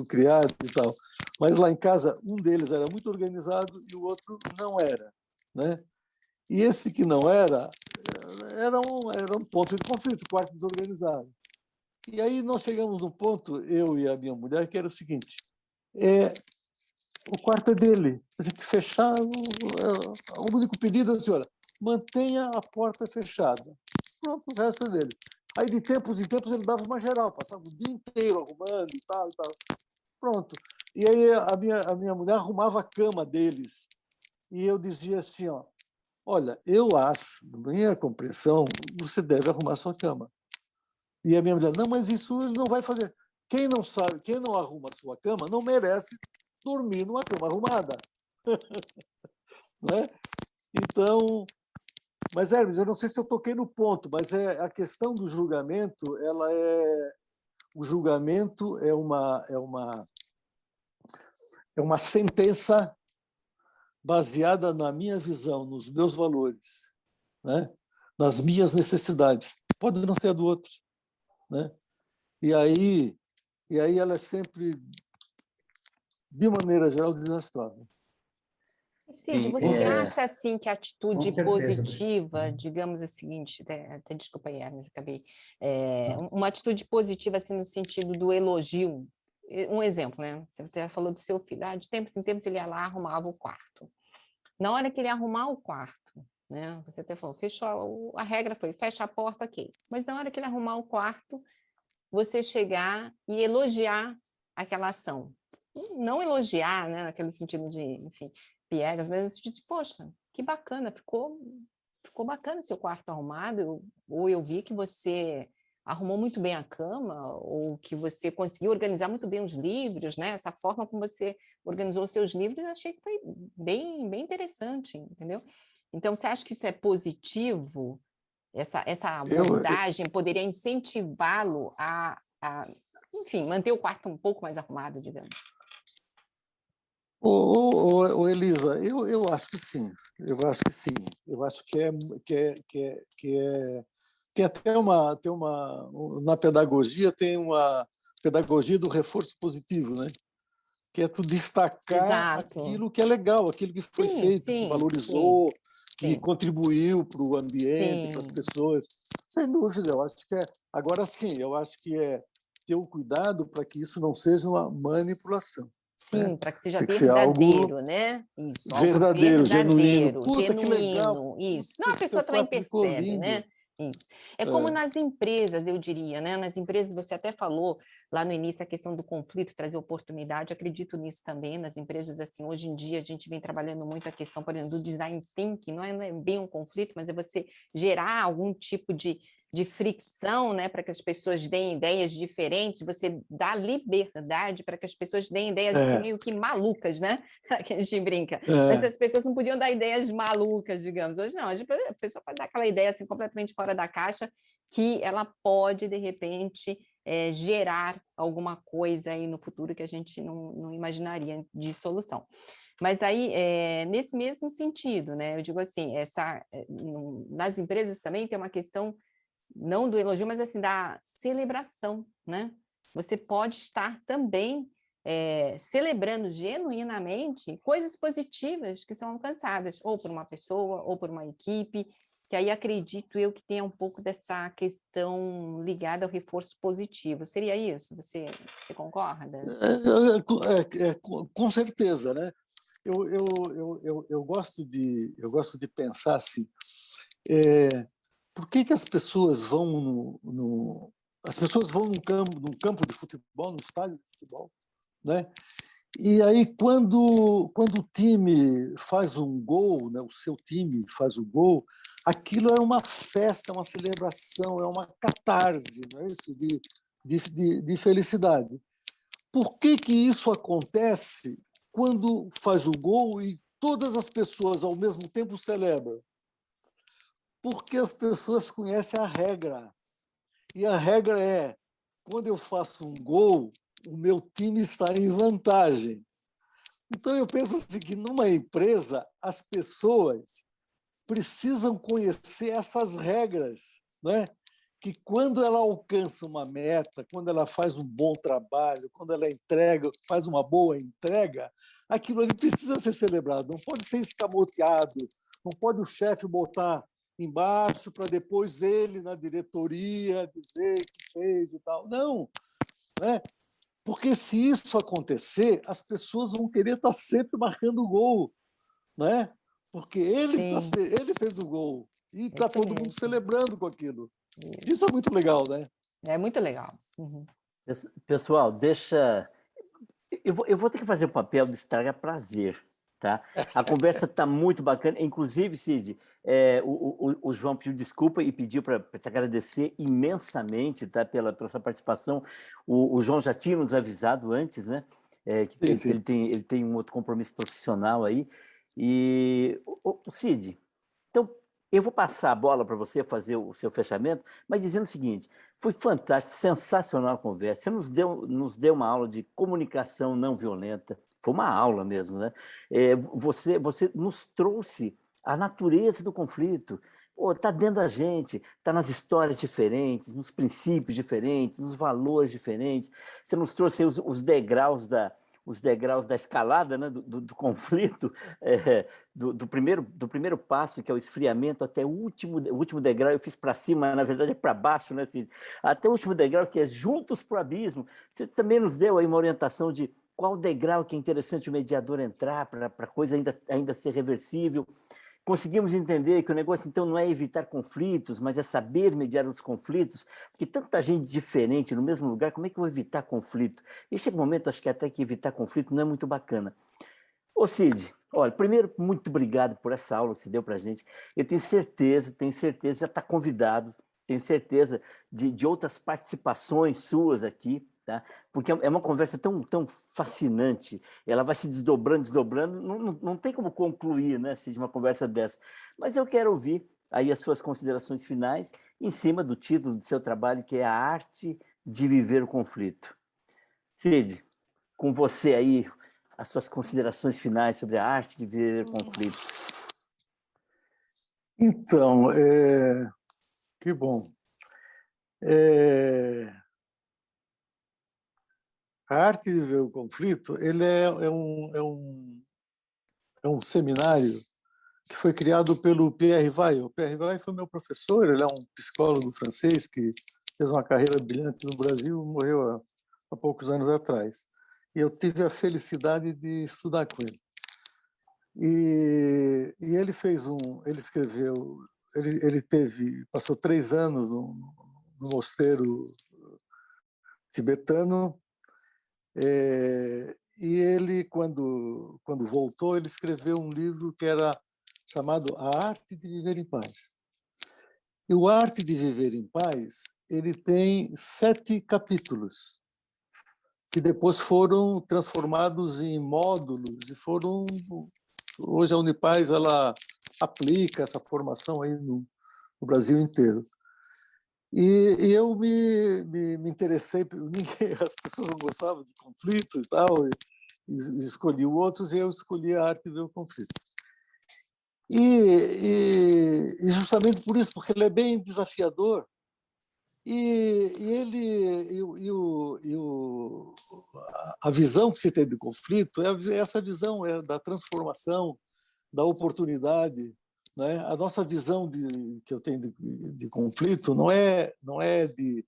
criado e tal. Mas lá em casa, um deles era muito organizado e o outro não era. Né? E esse que não era um ponto de conflito, quarto desorganizado. E aí nós chegamos num ponto, eu e a minha mulher, que era o seguinte, o quarto é dele. A gente fechar, o único pedido é assim, olha, mantenha a porta fechada. Pronto, o resto é dele. Aí, de tempos em tempos, ele dava uma geral, passava o dia inteiro arrumando e tal, e tal. Pronto. E aí a minha mulher arrumava a cama deles. E eu dizia assim, ó, olha, eu acho, na minha compreensão, você deve arrumar sua cama. E a minha mulher, não, mas isso ele não vai fazer. Quem não sabe, quem não arruma a sua cama, não merece dormir numa cama arrumada. Né? Então, mas Hermes, eu não sei se eu toquei no ponto, mas a questão do julgamento, o julgamento é uma sentença baseada na minha visão, nos meus valores, né? Nas minhas necessidades. Pode não ser a do outro, né? E aí ela é sempre, de maneira geral, desastrosa. Cid, você acha assim que a atitude positiva, digamos o seguinte, até desculpa aí, mas acabei, uma atitude positiva assim no sentido do elogio, um exemplo, né? Você até falou do seu filho, de tempos em tempos ele ia lá arrumava o quarto. Na hora que ele arrumar o quarto, né? Você até falou, fechou, a regra foi fecha a porta, ok. Mas na hora que ele arrumar o quarto, você chegar e elogiar aquela ação. Não elogiar, né, naquele sentido de, enfim, piegas, mas no sentido de, poxa, que bacana, ficou bacana o seu quarto arrumado, ou eu vi que você arrumou muito bem a cama, ou que você conseguiu organizar muito bem os livros, né? Essa forma como você organizou os seus livros, eu achei que foi bem, bem interessante, entendeu? Então, você acha que isso é positivo? Essa abordagem poderia incentivá-lo enfim, manter o quarto um pouco mais arrumado, digamos? Elisa, eu acho que sim. Eu acho que sim. Eu acho que tem até na pedagogia tem uma pedagogia do reforço positivo, né? que é tu destacar Exato. aquilo que é legal, aquilo que foi Sim, feito, sim, que valorizou, que sim, contribuiu para o ambiente, para as sim, pessoas. Sem dúvida, eu acho que é. Agora sim, eu acho que é ter o cuidado para que isso não seja uma manipulação, né? sim, para que seja Tem que ser algo verdadeiro, né? Isso, algo verdadeiro, genuíno. verdadeiro, Puta, que legal! genuíno, isso. Não, Puta, a que teu pessoa também quarto ficou percebe, lindo. né? Isso. É como É. nas empresas, eu diria, né? Nas empresas, você até falou lá no início a questão do conflito, trazer oportunidade, acredito nisso também, nas empresas, assim, hoje em dia a gente vem trabalhando muito a questão, por exemplo, do design thinking, não é bem um conflito, mas é você gerar algum tipo de fricção, né, para que as pessoas deem ideias diferentes, você dá liberdade para que as pessoas deem ideias assim, meio que malucas, né? Que a gente brinca. Antes as pessoas não podiam dar ideias malucas, digamos. Hoje não, a pessoa pode dar aquela ideia assim, completamente fora da caixa, que ela pode, de repente, gerar alguma coisa aí no futuro que a gente não imaginaria de solução. Mas aí, nesse mesmo sentido, né? Eu digo assim, nas empresas também tem uma questão não do elogio, mas assim, da celebração, né? Você pode estar também celebrando genuinamente coisas positivas que são alcançadas, ou por uma pessoa, ou por uma equipe, que aí acredito eu que tenha um pouco dessa questão ligada ao reforço positivo. Seria isso? Você concorda? Com certeza, né? Eu gosto de pensar assim, por que as pessoas vão as pessoas vão num campo de futebol, num estádio de futebol, né? E aí quando o time faz um gol, né, o seu time faz o gol, aquilo é uma festa, é uma celebração, é uma catarse, não é isso? De felicidade. Por que isso acontece quando faz o gol e todas as pessoas ao mesmo tempo celebram? Porque as pessoas conhecem a regra. E a regra é: quando eu faço um gol, o meu time está em vantagem. Então, eu penso assim, que numa empresa, as pessoas precisam conhecer essas regras, né? Que quando ela alcança uma meta, quando ela faz um bom trabalho, quando ela faz uma boa entrega, aquilo ali precisa ser celebrado, não pode ser escamoteado, não pode o chefe botar embaixo para depois ele, na diretoria, dizer que fez e tal. Não, né? Porque se isso acontecer, as pessoas vão querer estar sempre marcando gol, né? Porque ele fez o gol e está Isso todo mundo mesmo. celebrando com aquilo. Isso. Isso é muito legal, né? É muito legal. Uhum. Pessoal, deixa. Eu vou ter que fazer o papel do estraga prazer, tá? A conversa está muito bacana. Inclusive, Cid, o João pediu desculpa e pediu para te agradecer imensamente, tá? Pela sua participação. O João já tinha nos avisado antes, né? Que Sim. ele tem um outro compromisso profissional aí. E, Cid, então, eu vou passar a bola para você fazer o seu fechamento, mas dizendo o seguinte: foi fantástico, sensacional a conversa. Você nos deu uma aula de comunicação não violenta, foi uma aula mesmo, né? Você nos trouxe a natureza do conflito. Está dentro da gente, está nas histórias diferentes, nos princípios diferentes, nos valores diferentes. Você nos trouxe os degraus da escalada, né, do conflito, do primeiro passo, que é o esfriamento, até o último degrau. Eu fiz para cima, mas na verdade é para baixo, né, Cid? Até o último degrau, que é juntos para o abismo. Você também nos deu aí uma orientação de qual degrau que é interessante o mediador entrar para a coisa ainda ser reversível. Conseguimos entender que o negócio, então, não é evitar conflitos, mas é saber mediar os conflitos, porque tanta gente diferente no mesmo lugar, como é que eu vou evitar conflito? E chega um momento, acho que até que evitar conflito não é muito bacana. Ô Cid, olha, primeiro, muito obrigado por essa aula que você deu para a gente. Eu tenho certeza, já está convidado, tenho certeza de outras participações suas aqui, tá? Porque é uma conversa tão fascinante, ela vai se desdobrando, não tem como concluir, né, Cid, uma conversa dessa. Mas eu quero ouvir aí as suas considerações finais em cima do título do seu trabalho, que é A Arte de Viver o Conflito. Cid, com você aí, as suas considerações finais sobre a arte de viver conflito. Então, que bom. A Arte de Viver o Conflito, ele é um seminário que foi criado pelo Pierre Weil. O Pierre Weil foi meu professor, ele é um psicólogo francês que fez uma carreira brilhante no Brasil, morreu há poucos anos atrás. E eu tive a felicidade de estudar com ele. E ele escreveu, passou 3 anos no mosteiro tibetano, e ele, quando voltou, ele escreveu um livro que era chamado A Arte de Viver em Paz. E o Arte de Viver em Paz, ele tem 7 capítulos, que depois foram transformados em módulos e foram... Hoje a Unipaz ela aplica essa formação aí no Brasil inteiro. E eu me interessei, as pessoas não gostavam de conflito e tal, e escolhi outros, e eu escolhi a Arte de Ver o Conflito. E justamente por isso, porque ele é bem desafiador, a visão que se tem do conflito é essa visão da transformação, da oportunidade, né? A nossa visão que eu tenho de conflito não é de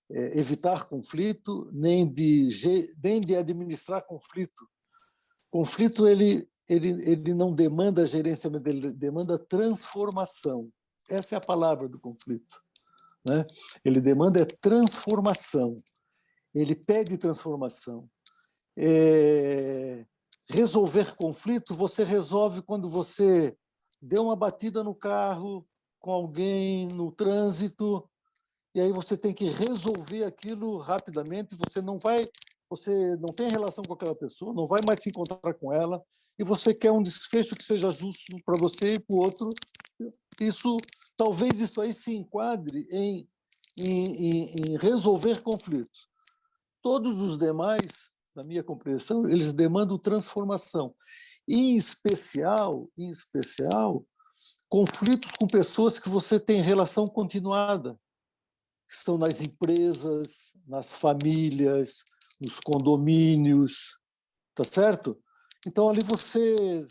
evitar conflito, nem de administrar conflito. Conflito ele não demanda gerência, ele demanda transformação. Essa é a palavra do conflito, né? Ele demanda transformação. Ele pede transformação. Resolver conflito, você resolve quando você deu uma batida no carro com alguém no trânsito, e aí você tem que resolver aquilo rapidamente, você não tem relação com aquela pessoa, não vai mais se encontrar com ela, e você quer um desfecho que seja justo para você e para o outro. Talvez isso aí se enquadre em resolver conflitos. Todos os demais, na minha compreensão, eles demandam transformação. Em especial, conflitos com pessoas que você tem relação continuada, que estão nas empresas, nas famílias, nos condomínios, tá certo? Então, ali você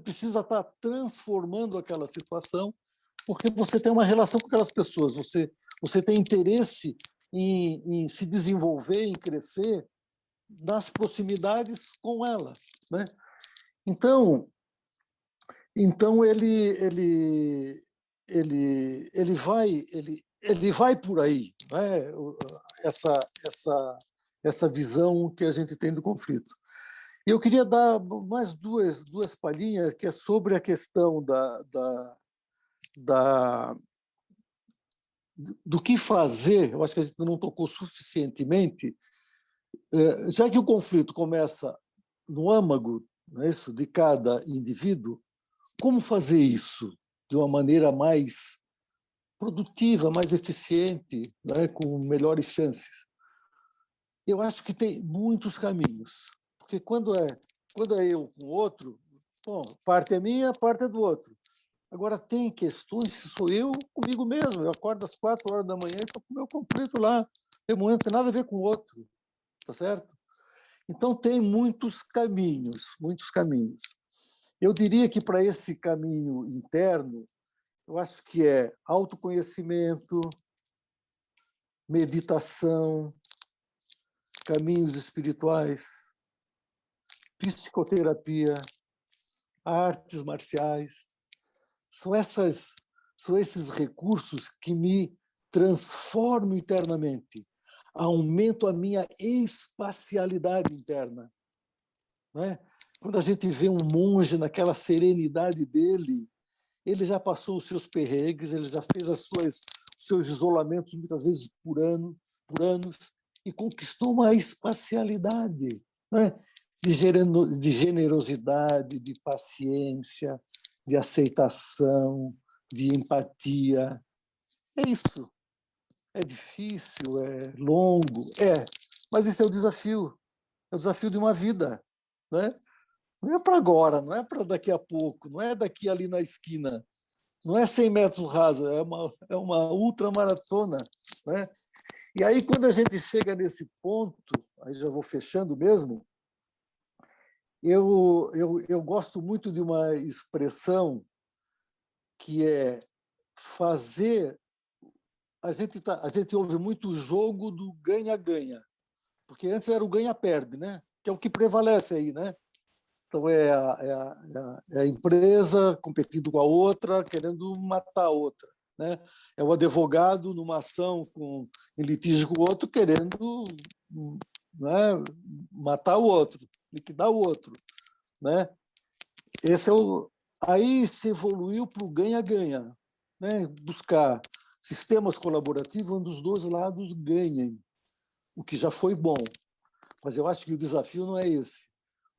precisa estar transformando aquela situação, porque você tem uma relação com aquelas pessoas, você tem interesse em se desenvolver, em crescer nas proximidades com ela, né? Então ele vai por aí, né? Essa visão que a gente tem do conflito. E eu queria dar mais duas palhinhas, que é sobre a questão do que fazer. Eu acho que a gente não tocou suficientemente, já que o conflito começa no âmago, não é isso, de cada indivíduo. Como fazer isso de uma maneira mais produtiva, mais eficiente, né, com melhores chances? Eu acho que tem muitos caminhos, porque quando é eu com o outro, bom, parte é minha, parte é do outro. Agora, tem questões que sou eu comigo mesmo. Eu acordo às 4 horas da manhã e estou com o meu conflito lá. Não tem nada a ver com o outro, tá certo? Então, tem muitos caminhos, muitos caminhos. Eu diria que para esse caminho interno, eu acho que é autoconhecimento, meditação, caminhos espirituais, psicoterapia, artes marciais. São esses recursos que me transformam internamente, aumentam a minha espacialidade interna, né? Quando a gente vê um monge naquela serenidade dele, ele já passou os seus perrengues, ele já fez os seus isolamentos, muitas vezes por anos, e conquistou uma espacialidade, né? De generosidade, de paciência, de aceitação, de empatia. É isso. É difícil, é longo, mas esse é o desafio de uma vida, né? Não é para agora, não é para daqui a pouco, não é daqui ali na esquina, não é 100 metros rasos, é uma ultramaratona, né? E aí, quando a gente chega nesse ponto, aí já vou fechando mesmo, eu gosto muito de uma expressão que é fazer... A gente ouve muito o jogo do ganha-ganha, porque antes era o ganha-perde, né? Que é o que prevalece aí, né? Então, é a empresa competindo com a outra, querendo matar a outra, né? É o advogado numa ação em litígio com o outro, querendo, né, matar o outro, liquidar o outro, né? Aí se evoluiu para o ganha-ganha, né? Buscar sistemas colaborativos onde os dois lados ganhem, o que já foi bom. Mas eu acho que o desafio não é esse.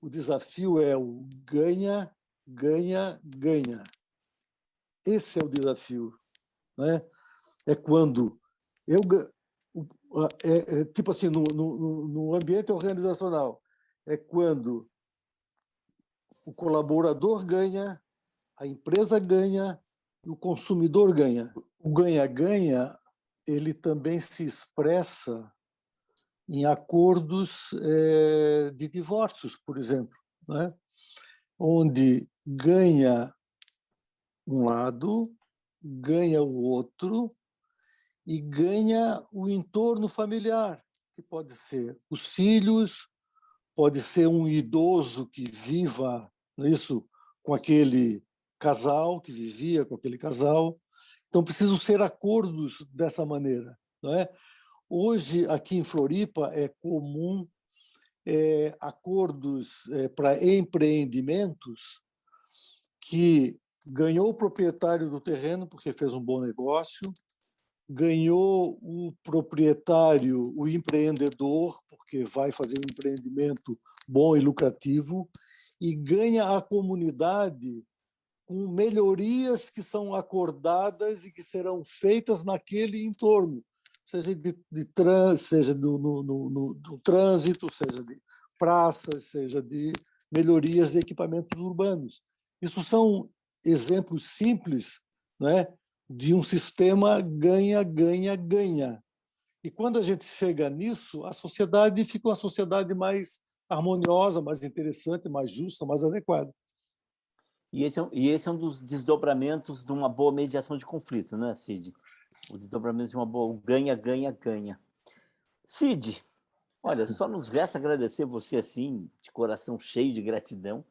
O desafio é o ganha, ganha, ganha. Esse é o desafio, né? É quando tipo assim, no ambiente organizacional, é quando o colaborador ganha, a empresa ganha e o consumidor ganha. O ganha-ganha, ele também se expressa em acordos de divórcios, por exemplo, né? Onde ganha um lado, ganha o outro e ganha o entorno familiar, que pode ser os filhos, pode ser um idoso que viva isso com aquele casal, que vivia com aquele casal. Então, precisam ser acordos dessa maneira, não é? Hoje, aqui em Floripa, é comum acordos para empreendimentos que ganhou o proprietário do terreno porque fez um bom negócio, ganhou o proprietário, o empreendedor, porque vai fazer um empreendimento bom e lucrativo, e ganha a comunidade com melhorias que são acordadas e que serão feitas naquele entorno, seja seja do trânsito, seja de praças, seja de melhorias de equipamentos urbanos. Isso são exemplos simples, né, de um sistema ganha, ganha, ganha. E quando a gente chega nisso, a sociedade fica uma sociedade mais harmoniosa, mais interessante, mais justa, mais adequada. E esse é um dos desdobramentos de uma boa mediação de conflito, né, Cid? Os desdobramentos de uma boa ganha, ganha, ganha. Cid, olha, só nos resta agradecer você assim, de coração cheio de gratidão,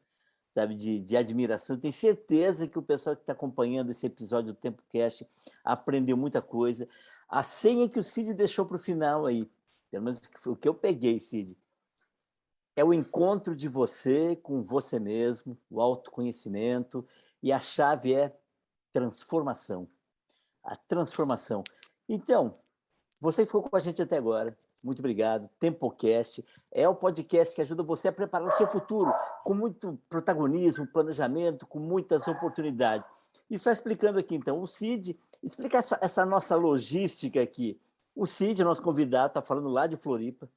sabe, de admiração. Tenho certeza que o pessoal que está acompanhando esse episódio do TempoCast aprendeu muita coisa. A senha que o Cid deixou para o final aí, pelo menos o que eu peguei, Cid, é o encontro de você com você mesmo, o autoconhecimento, e a chave é transformação. A transformação. Então, você ficou com a gente até agora. Muito obrigado. TempoCast é o podcast que ajuda você a preparar o seu futuro com muito protagonismo, planejamento, com muitas oportunidades. E só explicando aqui, então, o Cid, explica essa nossa logística aqui. O Cid, nosso convidado, está falando lá de Floripa.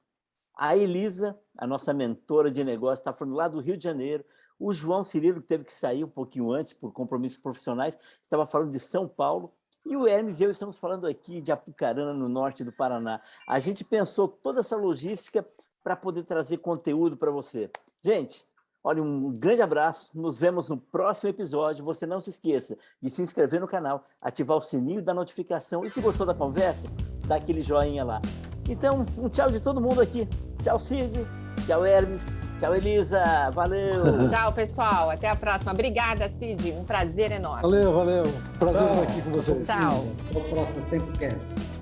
A Elisa, a nossa mentora de negócio, está falando lá do Rio de Janeiro. O João Cirilo, que teve que sair um pouquinho antes por compromissos profissionais, estava falando de São Paulo. E o Hermes e eu estamos falando aqui de Apucarana, no norte do Paraná. A gente pensou toda essa logística para poder trazer conteúdo para você. Gente, olha, um grande abraço. Nos vemos no próximo episódio. Você não se esqueça de se inscrever no canal, ativar o sininho da notificação. E se gostou da conversa, dá aquele joinha lá. Então, um tchau de todo mundo aqui. Tchau, Cid. Tchau, Hermes. Tchau, Elisa. Valeu. Tchau, pessoal. Até a próxima. Obrigada, Cid. Um prazer enorme. Valeu. Prazer estar aqui com vocês. Tchau. Até o próximo TempoCast.